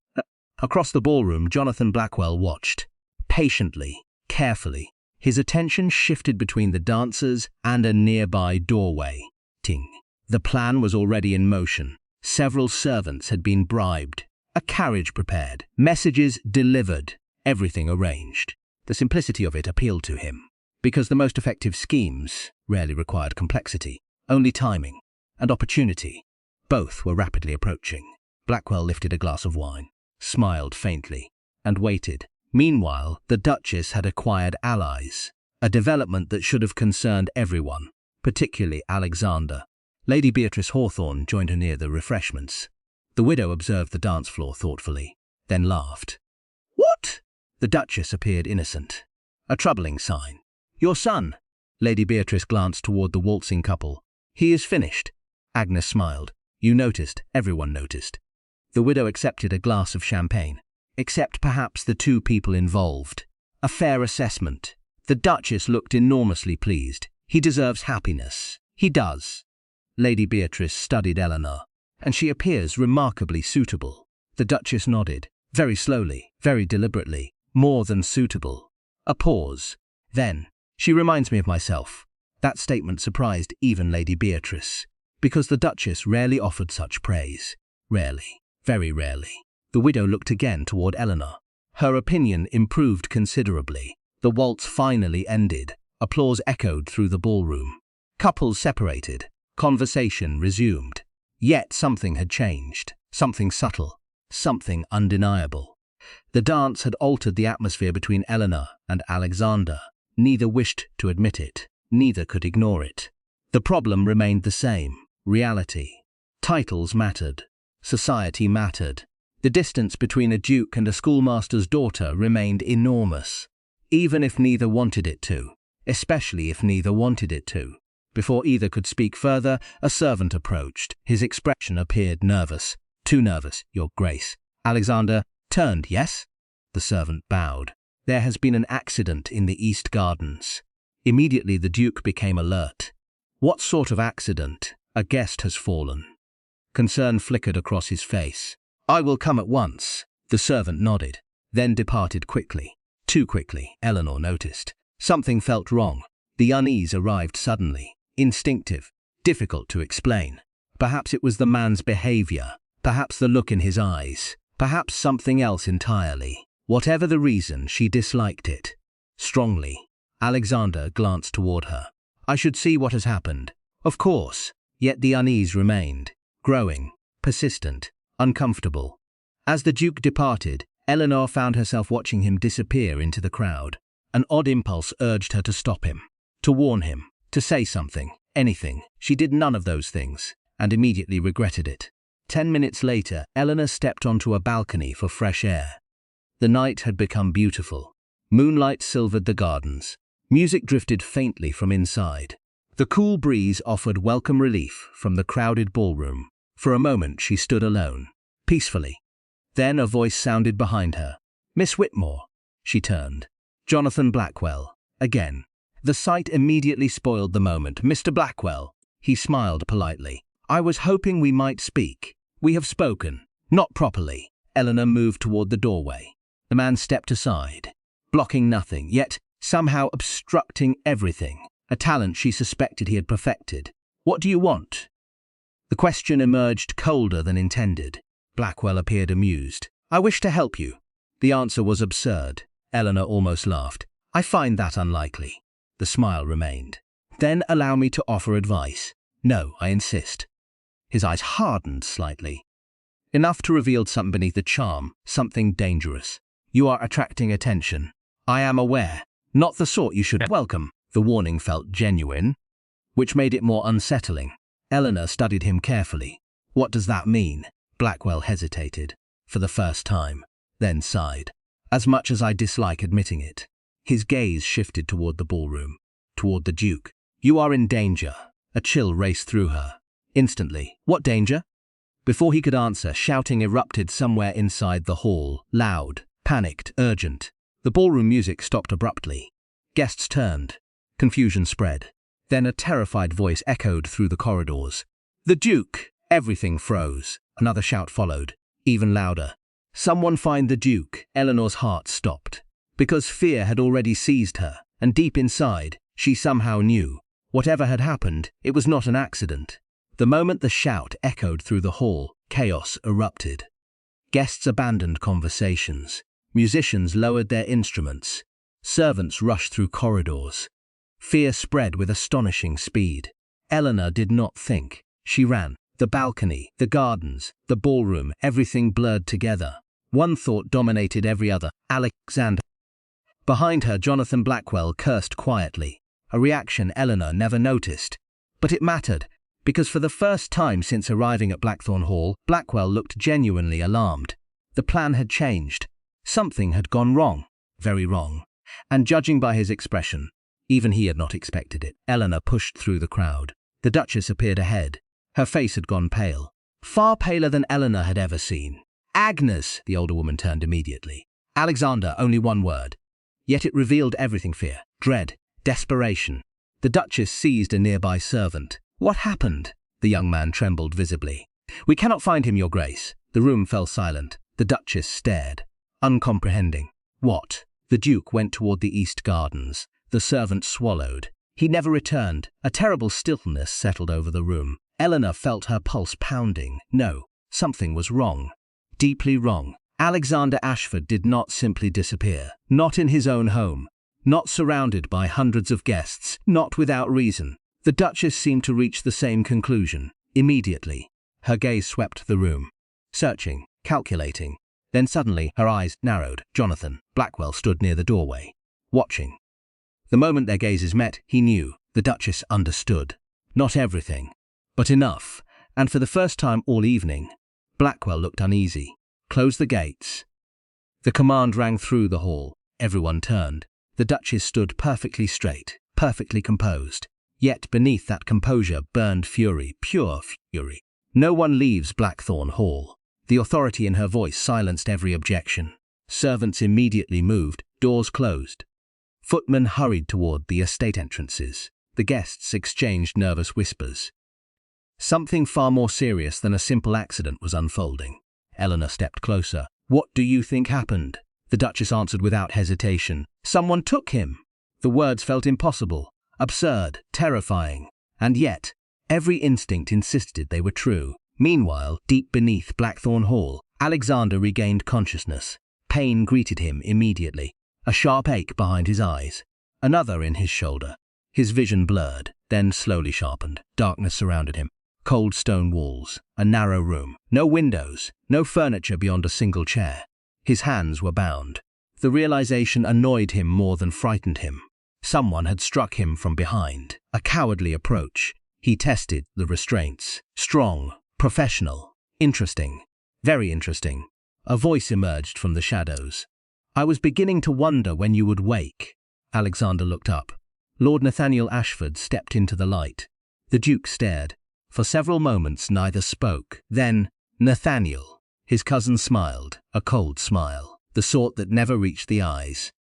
Across the ballroom, Jonathan Blackwell watched, patiently, carefully. His attention shifted between the dancers and a nearby doorway. Ting. The plan was already in motion. Several servants had been bribed, a carriage prepared, messages delivered, everything arranged. The simplicity of it appealed to him, because the most effective schemes rarely required complexity, only timing and opportunity. Both were rapidly approaching. Blackwell lifted a glass of wine, smiled faintly, and waited. Meanwhile, the Duchess had acquired allies, a development that should have concerned everyone, particularly Alexander. Lady Beatrice Hawthorne joined her near the refreshments. The widow observed the dance floor thoughtfully, then laughed. What? The Duchess appeared innocent. A troubling sign. Your son. Lady Beatrice glanced toward the waltzing couple. He is finished. Agnes smiled. You noticed, everyone noticed. The widow accepted a glass of champagne. Except perhaps the two people involved. A fair assessment. The Duchess looked enormously pleased. He deserves happiness. He does. Lady Beatrice studied Eleanor, and she appears remarkably suitable. The Duchess nodded, very slowly, very deliberately, more than suitable. A pause. Then, she reminds me of myself. That statement surprised even Lady Beatrice, because the Duchess rarely offered such praise. Rarely, very rarely. The widow looked again toward Eleanor. Her opinion improved considerably. The waltz finally ended. Applause echoed through the ballroom. Couples separated. Conversation resumed. Yet something had changed. Something subtle. Something undeniable. The dance had altered the atmosphere between Eleanor and Alexander. Neither wished to admit it. Neither could ignore it. The problem remained the same. Reality. Titles mattered. Society mattered. The distance between a duke and a schoolmaster's daughter remained enormous, even if neither wanted it to, especially if neither wanted it to. Before either could speak further, a servant approached. His expression appeared nervous. Too nervous, Your Grace. Alexander turned, yes? The servant bowed. There has been an accident in the East Gardens. Immediately the Duke became alert. What sort of accident? A guest has fallen. Concern flickered across his face. I will come at once. The servant nodded, then departed quickly. Too quickly, Eleanor noticed. Something felt wrong. The unease arrived suddenly, instinctive, difficult to explain. Perhaps it was the man's behavior, perhaps the look in his eyes, perhaps something else entirely. Whatever the reason, she disliked it. Strongly. Alexander glanced toward her. I should see what has happened. Of course, yet the unease remained, growing, persistent, uncomfortable. As the Duke departed, Eleanor found herself watching him disappear into the crowd. An odd impulse urged her to stop him, to warn him, to say something, anything. She did none of those things, and immediately regretted it. 10 minutes later, Eleanor stepped onto a balcony for fresh air. The night had become beautiful. Moonlight silvered the gardens. Music drifted faintly from inside. The cool breeze offered welcome relief from the crowded ballroom. For a moment she stood alone, peacefully. Then a voice sounded behind her. "Miss Whitmore." She turned. Jonathan Blackwell, again. The sight immediately spoiled the moment. "Mr. Blackwell," he smiled politely. "I was hoping we might speak. We have spoken. Not properly." Eleanor moved toward the doorway. The man stepped aside, blocking nothing, yet somehow obstructing everything, a talent she suspected he had perfected. "What do you want?" The question emerged colder than intended. Blackwell appeared amused. "I wish to help you." The answer was absurd. Eleanor almost laughed. "I find that unlikely." The smile remained. "Then allow me to offer advice." "No, I insist." His eyes hardened slightly, enough to reveal something beneath the charm, something dangerous. "You are attracting attention. I am aware. Not the sort you should welcome." The warning felt genuine, which made it more unsettling. Eleanor studied him carefully. "What does that mean?" Blackwell hesitated, for the first time, then sighed. "As much as I dislike admitting it." His gaze shifted toward the ballroom, toward the Duke. "You are in danger." A chill raced through her. Instantly. "What danger?" Before he could answer, shouting erupted somewhere inside the hall, loud, panicked, urgent. The ballroom music stopped abruptly. Guests turned. Confusion spread. Then a terrified voice echoed through the corridors. "The Duke!" Everything froze. Another shout followed, even louder. "Someone find the Duke!" Eleanor's heart stopped. Because fear had already seized her, and deep inside, she somehow knew. Whatever had happened, it was not an accident. The moment the shout echoed through the hall, chaos erupted. Guests abandoned conversations. Musicians lowered their instruments. Servants rushed through corridors. Fear spread with astonishing speed. Eleanor did not think. She ran. The balcony, the gardens, the ballroom, everything blurred together. One thought dominated every other. Alexander. Behind her, Jonathan Blackwell cursed quietly, a reaction Eleanor never noticed. But it mattered, because for the first time since arriving at Blackthorn Hall, Blackwell looked genuinely alarmed. The plan had changed. Something had gone wrong, very wrong. And judging by his expression, even he had not expected it. Eleanor pushed through the crowd. The Duchess appeared ahead. Her face had gone pale, far paler than Eleanor had ever seen. "Agnes!" The older woman turned immediately. "Alexander," only one word. Yet it revealed everything: fear, dread, desperation. The Duchess seized a nearby servant. "What happened?" The young man trembled visibly. "We cannot find him, Your Grace." The room fell silent. The Duchess stared, uncomprehending. "What?" The Duke went toward the east gardens. The servant swallowed. He never returned. A terrible stillness settled over the room. Eleanor felt her pulse pounding. No, something was wrong. Deeply wrong. Alexander Ashford did not simply disappear. Not in his own home. Not surrounded by hundreds of guests. Not without reason. The Duchess seemed to reach the same conclusion. Immediately. Her gaze swept the room. Searching, calculating. Then suddenly her eyes narrowed. Jonathan Blackwell stood near the doorway, watching. The moment their gazes met, he knew. The Duchess understood. Not everything, but enough. And for the first time all evening, Blackwell looked uneasy. "Close the gates." The command rang through the hall. Everyone turned. The Duchess stood perfectly straight, perfectly composed. Yet beneath that composure burned fury, pure fury. "No one leaves Blackthorn Hall." The authority in her voice silenced every objection. Servants immediately moved. Doors closed. Footmen hurried toward the estate entrances. The guests exchanged nervous whispers. Something far more serious than a simple accident was unfolding. Eleanor stepped closer. "What do you think happened?" The Duchess answered without hesitation. "Someone took him." The words felt impossible, absurd, terrifying. And yet, every instinct insisted they were true. Meanwhile, deep beneath Blackthorn Hall, Alexander regained consciousness. Pain greeted him immediately. A sharp ache behind his eyes. Another in his shoulder. His vision blurred. then slowly sharpened. Darkness surrounded him. Cold stone walls, a narrow room, no windows, no furniture beyond a single chair. His hands were bound. The realization annoyed him more than frightened him. Someone had struck him from behind. A cowardly approach. He tested the restraints. Strong, professional, interesting, very interesting. A voice emerged from the shadows. "I was beginning to wonder when you would wake." Alexander looked up. Lord Nathaniel Ashford stepped into the light. The Duke stared. For several moments neither spoke. Then, "Nathaniel." His cousin smiled, a cold smile, the sort that never reached the eyes.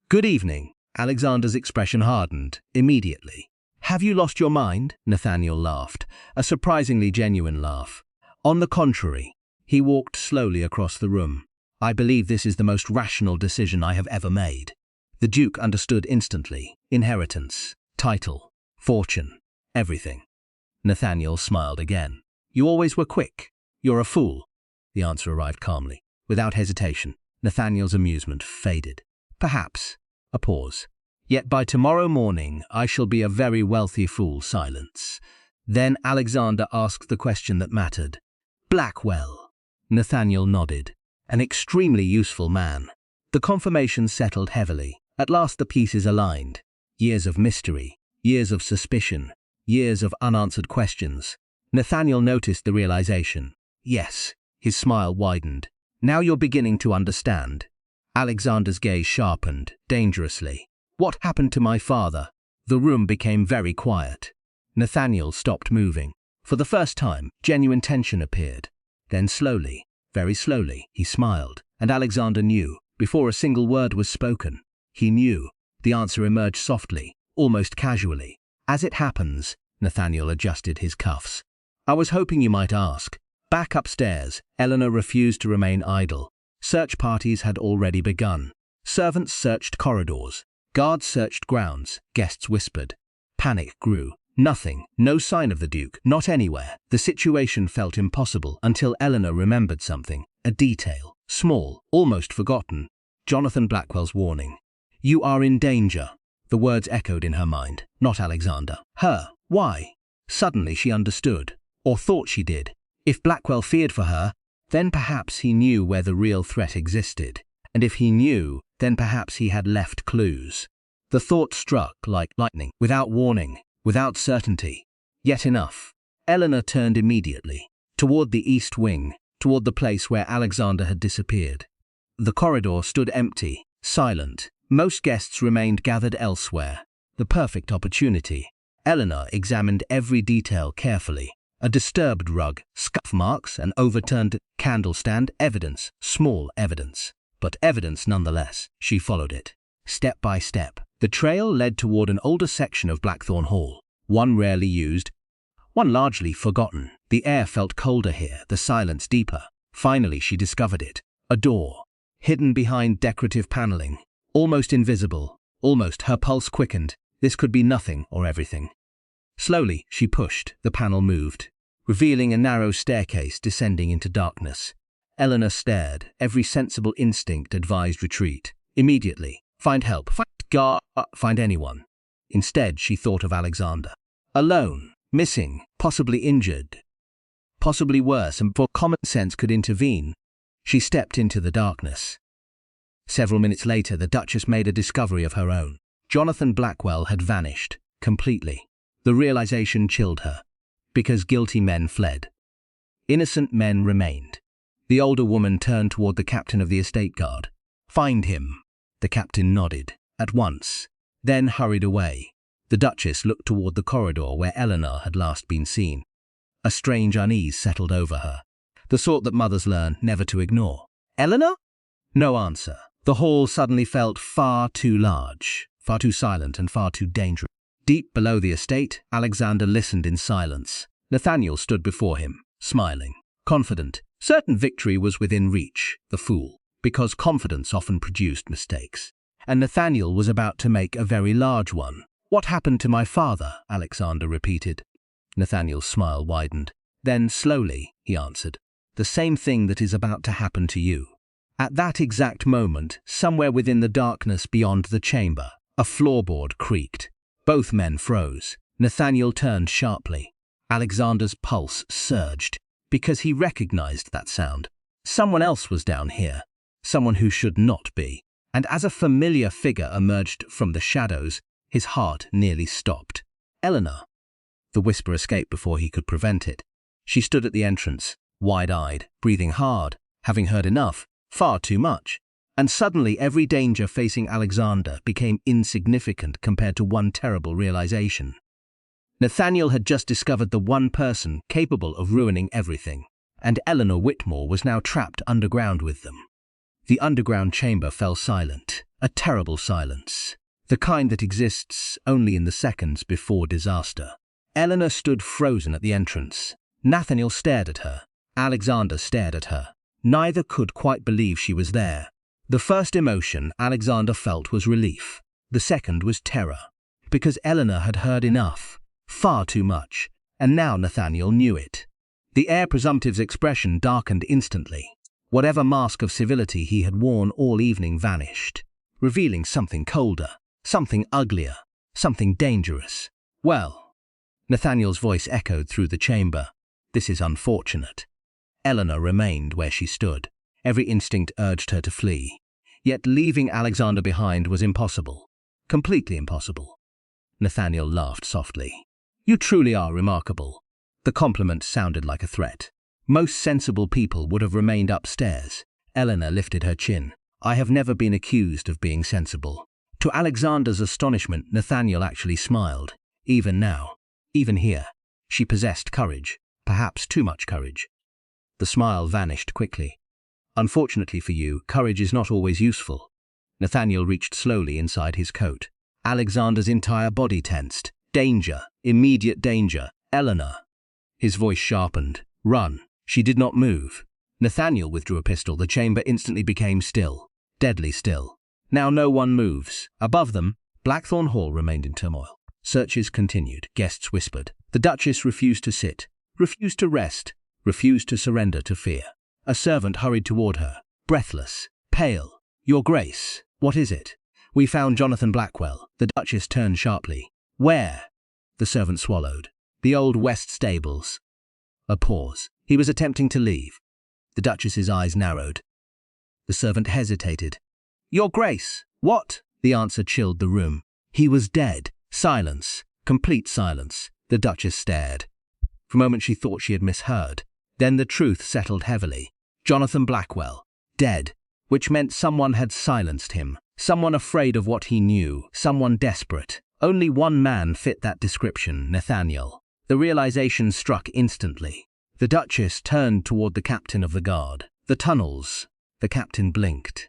"Good evening." Alexander's expression hardened, immediately. "Have you lost your mind?" Nathaniel laughed, a surprisingly genuine laugh. "On the contrary." He walked slowly across the room. "I believe this is the most rational decision I have ever made." The Duke understood instantly. Inheritance, title, fortune, everything. Nathaniel smiled again. "You always were quick. You're a fool." The answer arrived calmly, without hesitation. Nathaniel's amusement faded. "Perhaps." A pause. "Yet by tomorrow morning I shall be a very wealthy fool." Silence. Then Alexander asked the question that mattered. "Blackwell." Nathaniel nodded. "An extremely useful man." The confirmation settled heavily. At last the pieces aligned. Years of mystery, years of suspicion, years of unanswered questions. Nathaniel noticed the realization. "Yes." His smile widened. "Now you're beginning to understand." Alexander's gaze sharpened, dangerously. "What happened to my father?" The room became very quiet. Nathaniel stopped moving. For the first time, genuine tension appeared. Then slowly, very slowly, he smiled, and Alexander knew, before a single word was spoken. He knew. The answer emerged softly, almost casually. "As it happens," Nathaniel adjusted his cuffs. "I was hoping you might ask." Back upstairs, Eleanor refused to remain idle. Search parties had already begun. Servants searched corridors. Guards searched grounds. Guests whispered. Panic grew. Nothing, no sign of the Duke, not anywhere. The situation felt impossible until Eleanor remembered something, a detail, small, almost forgotten. Jonathan Blackwell's warning. "You are in danger." The words echoed in her mind, not Alexander. Her. Why? Suddenly she understood, or thought she did. If Blackwell feared for her, then perhaps he knew where the real threat existed. And if he knew, then perhaps he had left clues. The thought struck like lightning, without warning, without certainty. Yet enough. Eleanor turned immediately, toward the east wing, toward the place where Alexander had disappeared. The corridor stood empty, silent. Most guests remained gathered elsewhere. The perfect opportunity. Eleanor examined every detail carefully. A disturbed rug, scuff marks, an overturned candle stand, evidence, small evidence. But evidence nonetheless. She followed it. Step by step. The trail led toward an older section of Blackthorn Hall. One rarely used, one largely forgotten. The air felt colder here, the silence deeper. Finally she discovered it. A door. Hidden behind decorative paneling. Almost invisible. Almost. Her pulse quickened. This could be nothing or everything. Slowly she pushed. The panel moved, revealing a narrow staircase descending into darkness. Eleanor stared. Every sensible instinct advised retreat. Immediately. Find help. Find anyone. Instead, she thought of Alexander. Alone. Missing. Possibly injured. Possibly worse, and before common sense could intervene, she stepped into the darkness. Several minutes later, the Duchess made a discovery of her own. Jonathan Blackwell had vanished. Completely. The realization chilled her. Because guilty men fled. Innocent men remained. The older woman turned toward the captain of the estate guard. "Find him." The captain nodded. At once. Then hurried away. The Duchess looked toward the corridor where Eleanor had last been seen. A strange unease settled over her. The sort that mothers learn never to ignore. "Eleanor?" No answer. The hall suddenly felt far too large, far too silent, and far too dangerous. Deep below the estate, Alexander listened in silence. Nathaniel stood before him, smiling, confident. Certain victory was within reach, the fool, because confidence often produced mistakes. And Nathaniel was about to make a very large one. "What happened to my father?" Alexander repeated. Nathaniel's smile widened. Then, slowly, he answered, "The same thing that is about to happen to you." At that exact moment, somewhere within the darkness beyond the chamber, a floorboard creaked. Both men froze. Nathaniel turned sharply. Alexander's pulse surged, because he recognized that sound. Someone else was down here, someone who should not be. And as a familiar figure emerged from the shadows, his heart nearly stopped. Eleanor. The whisper escaped before he could prevent it. She stood at the entrance, wide-eyed, breathing hard, having heard enough, far too much. And suddenly every danger facing Alexander became insignificant compared to one terrible realization. Nathaniel had just discovered the one person capable of ruining everything, and Eleanor Whitmore was now trapped underground with them. The underground chamber fell silent, a terrible silence, the kind that exists only in the seconds before disaster. Eleanor stood frozen at the entrance. Nathaniel stared at her. Alexander stared at her. Neither could quite believe she was there. The first emotion Alexander felt was relief. The second was terror, because Eleanor had heard enough, far too much, and now Nathaniel knew it. The heir presumptive's expression darkened instantly. Whatever mask of civility he had worn all evening vanished, revealing something colder, something uglier, something dangerous. Well, Nathaniel's voice echoed through the chamber. This is unfortunate. Eleanor remained where she stood. Every instinct urged her to flee. Yet leaving Alexander behind was impossible. Completely impossible. Nathaniel laughed softly. You truly are remarkable. The compliment sounded like a threat. Most sensible people would have remained upstairs. Eleanor lifted her chin. I have never been accused of being sensible. To Alexander's astonishment, Nathaniel actually smiled. Even now, even here, she possessed courage, perhaps too much courage. The smile vanished quickly. Unfortunately for you, courage is not always useful. Nathaniel reached slowly inside his coat. Alexander's entire body tensed. Danger, immediate danger. Eleanor. His voice sharpened. Run. She did not move. Nathaniel withdrew a pistol. The chamber instantly became still, deadly still. Now no one moves. Above them, Blackthorn Hall remained in turmoil. Searches continued. Guests whispered. The Duchess refused to sit, refused to rest, refused to surrender to fear. A servant hurried toward her, breathless, pale. Your Grace, what is it? We found Jonathan Blackwell. The Duchess turned sharply. Where? The servant swallowed. The Old West Stables. A pause. He was attempting to leave. The Duchess's eyes narrowed. The servant hesitated. Your Grace, what? The answer chilled the room. He was dead. Silence. Complete silence. The Duchess stared. For a moment she thought she had misheard. Then the truth settled heavily. Jonathan Blackwell. Dead. Which meant someone had silenced him. Someone afraid of what he knew. Someone desperate. Only one man fit that description, Nathaniel. The realization struck instantly. The Duchess turned toward the captain of the guard. The tunnels. The captain blinked.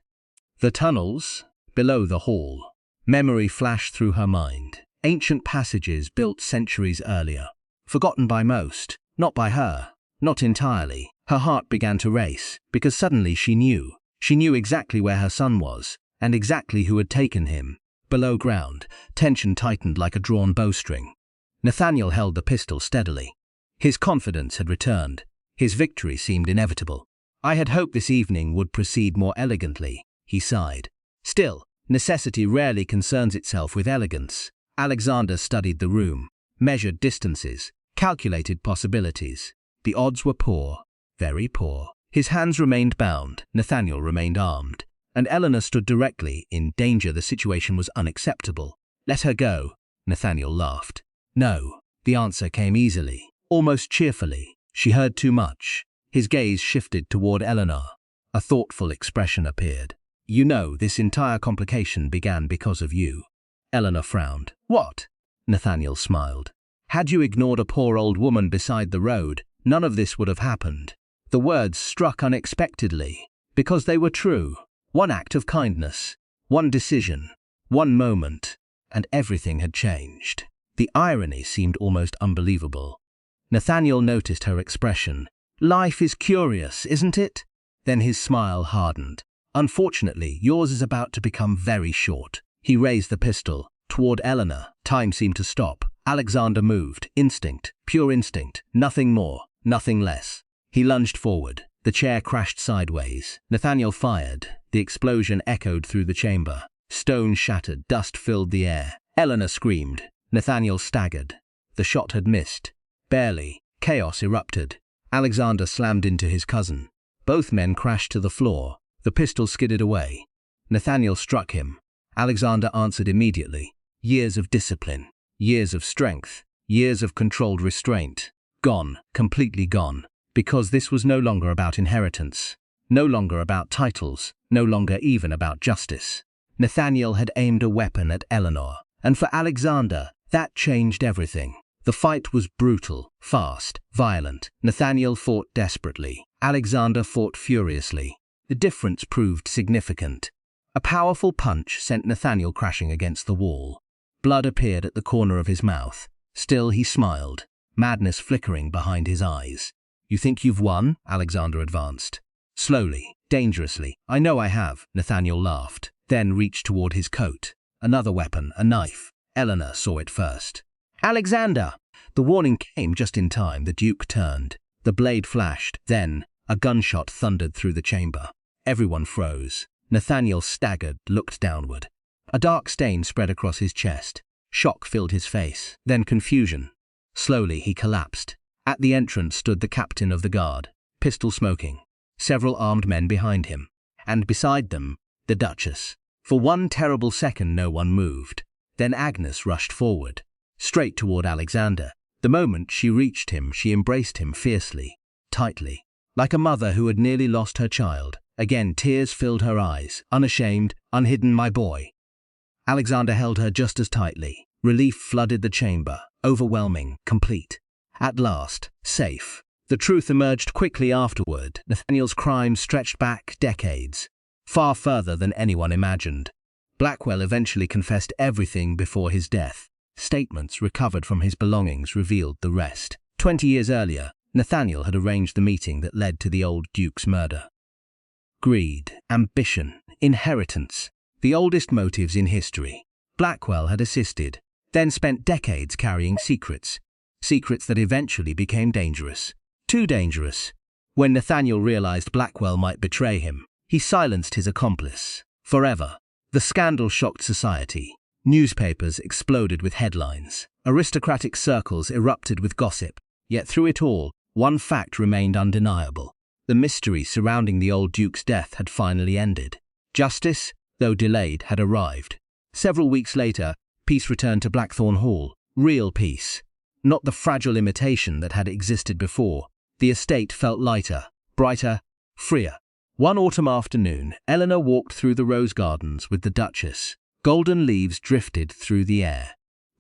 The tunnels? Below the hall. Memory flashed through her mind. Ancient passages built centuries earlier. Forgotten by most. Not by her. Not entirely. Her heart began to race, because suddenly she knew. She knew exactly where her son was, and exactly who had taken him. Below ground, tension tightened like a drawn bowstring. Nathaniel held the pistol steadily. His confidence had returned. His victory seemed inevitable. I had hoped this evening would proceed more elegantly, he sighed. Still, necessity rarely concerns itself with elegance. Alexander studied the room, measured distances, calculated possibilities. The odds were poor, very poor. His hands remained bound, Nathaniel remained armed, and Eleanor stood directly in danger. The situation was unacceptable. Let her go, Nathaniel laughed. No, the answer came easily, almost cheerfully. She heard too much. His gaze shifted toward Eleanor. A thoughtful expression appeared. You know, this entire complication began because of you. Eleanor frowned. What? Nathaniel smiled. Had you ignored a poor old woman beside the road, none of this would have happened. The words struck unexpectedly, because they were true. One act of kindness, one decision, one moment, and everything had changed. The irony seemed almost unbelievable. Nathaniel noticed her expression. Life is curious, isn't it? Then his smile hardened. Unfortunately, yours is about to become very short. He raised the pistol. Toward Eleanor, time seemed to stop. Alexander moved. Instinct, pure instinct, nothing more, nothing less. He lunged forward. The chair crashed sideways. Nathaniel fired. The explosion echoed through the chamber. Stone shattered, dust filled the air. Eleanor screamed. Nathaniel staggered. The shot had missed. Barely. Chaos erupted. Alexander slammed into his cousin. Both men crashed to the floor. The pistol skidded away. Nathaniel struck him. Alexander answered immediately. Years of discipline. Years of strength. Years of controlled restraint. Gone. Completely gone. Because this was no longer about inheritance. No longer about titles. No longer even about justice. Nathaniel had aimed a weapon at Eleanor. And for Alexander, that changed everything. The fight was brutal, fast, violent. Nathaniel fought desperately. Alexander fought furiously. The difference proved significant. A powerful punch sent Nathaniel crashing against the wall. Blood appeared at the corner of his mouth. Still he smiled, madness flickering behind his eyes. You think you've won? Alexander advanced. Slowly, dangerously. I know I have, Nathaniel laughed, then reached toward his coat. Another weapon, a knife. Eleanor saw it first. Alexander! The warning came just in time. The Duke turned. The blade flashed. Then, a gunshot thundered through the chamber. Everyone froze. Nathaniel staggered, looked downward. A dark stain spread across his chest. Shock filled his face. Then confusion. Slowly he collapsed. At the entrance stood the captain of the guard, pistol smoking. Several armed men behind him. And beside them, the Duchess. For one terrible second no one moved. Then Agnes rushed forward, straight toward Alexander. The moment she reached him, she embraced him fiercely, tightly, like a mother who had nearly lost her child. Again tears filled her eyes, unashamed, unhidden. My boy. Alexander held her just as tightly. Relief flooded the chamber, overwhelming, complete. At last, safe. The truth emerged quickly afterward. Nathaniel's crime stretched back decades, far further than anyone imagined. Blackwell eventually confessed everything before his death. Statements recovered from his belongings revealed the rest. 20 years earlier, Nathaniel had arranged the meeting that led to the old Duke's murder. Greed, ambition, inheritance, the oldest motives in history. Blackwell had assisted, then spent decades carrying secrets. Secrets that eventually became dangerous. Too dangerous. When Nathaniel realized Blackwell might betray him, he silenced his accomplice. Forever. The scandal shocked society. Newspapers exploded with headlines. Aristocratic circles erupted with gossip. Yet through it all, one fact remained undeniable. The mystery surrounding the old Duke's death had finally ended. Justice, though delayed, had arrived. Several weeks later, peace returned to Blackthorn Hall. Real peace. Not the fragile imitation that had existed before. The estate felt lighter, brighter, freer. One autumn afternoon, Eleanor walked through the rose gardens with the Duchess. Golden leaves drifted through the air.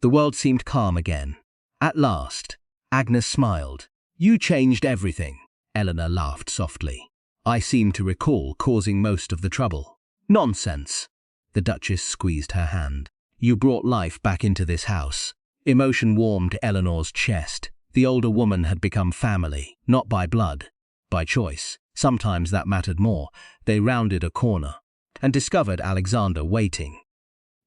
The world seemed calm again. At last, Agnes smiled. You changed everything. Eleanor laughed softly. I seem to recall causing most of the trouble. Nonsense. The Duchess squeezed her hand. You brought life back into this house. Emotion warmed Eleanor's chest. The older woman had become family, not by blood, by choice. Sometimes that mattered more. They rounded a corner and discovered Alexander waiting.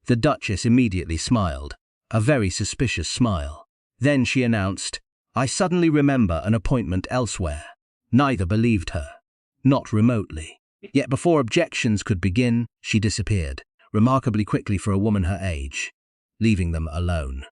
The Duchess immediately smiled, a very suspicious smile. Then she announced, I suddenly remember an appointment elsewhere. Neither believed her, not remotely. Yet before objections could begin, she disappeared, remarkably quickly for a woman her age, leaving them alone.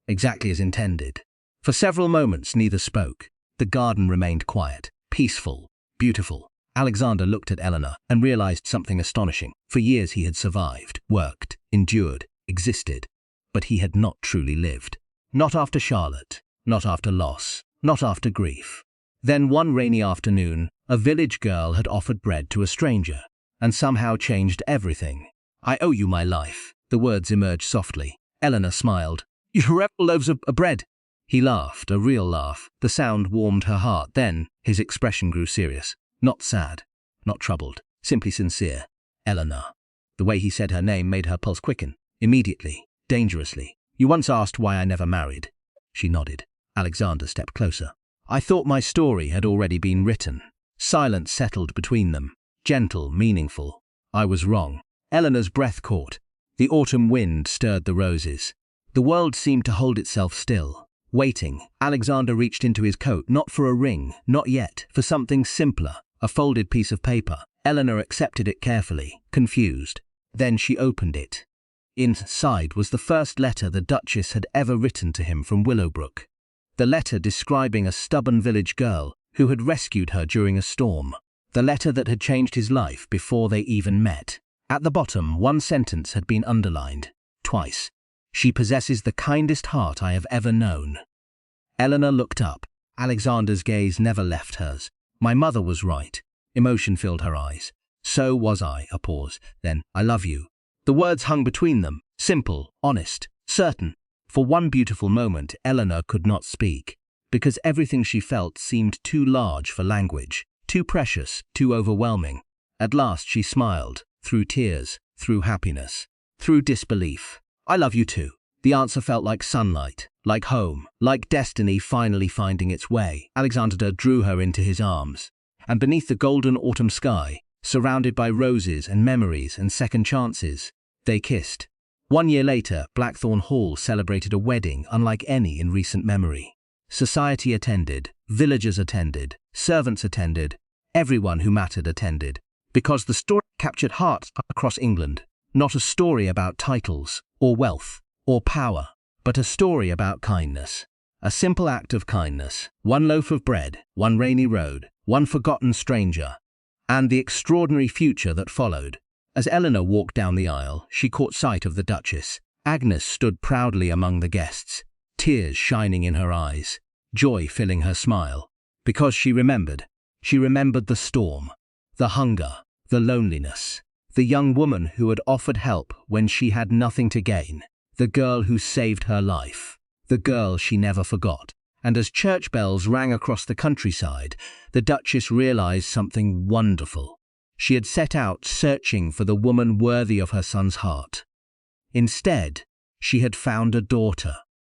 Exactly as intended. For several moments neither spoke. The garden remained quiet, peaceful, beautiful. Alexander looked at Eleanor and realized something astonishing. For years he had survived, worked, endured, existed, but he had not truly lived. Not after Charlotte, not after loss, not after grief. Then one rainy afternoon, a village girl had offered bread to a stranger, and somehow changed everything. I owe you my life. The words emerged softly. Eleanor smiled. Several loaves of bread. He laughed, a real laugh. The sound warmed her heart. Then his expression grew serious. Not sad, not troubled, simply sincere. Eleanor. The way he said her name made her pulse quicken. Immediately, dangerously. You once asked why I never married. She nodded. Alexander stepped closer. I thought my story had already been written. Silence settled between them. Gentle, meaningful. I was wrong. Eleanor's breath caught. The autumn wind stirred the roses. The world seemed to hold itself still. Waiting, Alexander reached into his coat, not for a ring, not yet, for something simpler, a folded piece of paper. Eleanor accepted it carefully, confused. Then she opened it. Inside was the first letter the Duchess had ever written to him from Willowbrook. The letter describing a stubborn village girl who had rescued her during a storm. The letter that had changed his life before they even met. At the bottom, one sentence had been underlined, twice. "She possesses the kindest heart I have ever known." Eleanor looked up. Alexander's gaze never left hers. "My mother was right." Emotion filled her eyes. "So was I." A pause. Then, "I love you." The words hung between them, simple, honest, certain. For one beautiful moment, Eleanor could not speak, because everything she felt seemed too large for language, too precious, too overwhelming. At last she smiled, through tears, through happiness, through disbelief. "I love you too." The answer felt like sunlight, like home, like destiny finally finding its way. Alexander drew her into his arms, and beneath the golden autumn sky, surrounded by roses and memories and second chances, they kissed. 1 year later, Blackthorn Hall celebrated a wedding unlike any in recent memory. Society attended, villagers attended, servants attended, everyone who mattered attended, because the story captured hearts across England. Not a story about titles, or wealth, or power, but a story about kindness. A simple act of kindness, one loaf of bread, one rainy road, one forgotten stranger, and the extraordinary future that followed. As Eleanor walked down the aisle, she caught sight of the Duchess. Agnes stood proudly among the guests, tears shining in her eyes, joy filling her smile. Because she remembered the storm, the hunger, the loneliness, the young woman who had offered help when she had nothing to gain, the girl who saved her life, the girl she never forgot. And as church bells rang across the countryside, the Duchess realized something wonderful. She had set out searching for the woman worthy of her son's heart. Instead, she had found a daughter.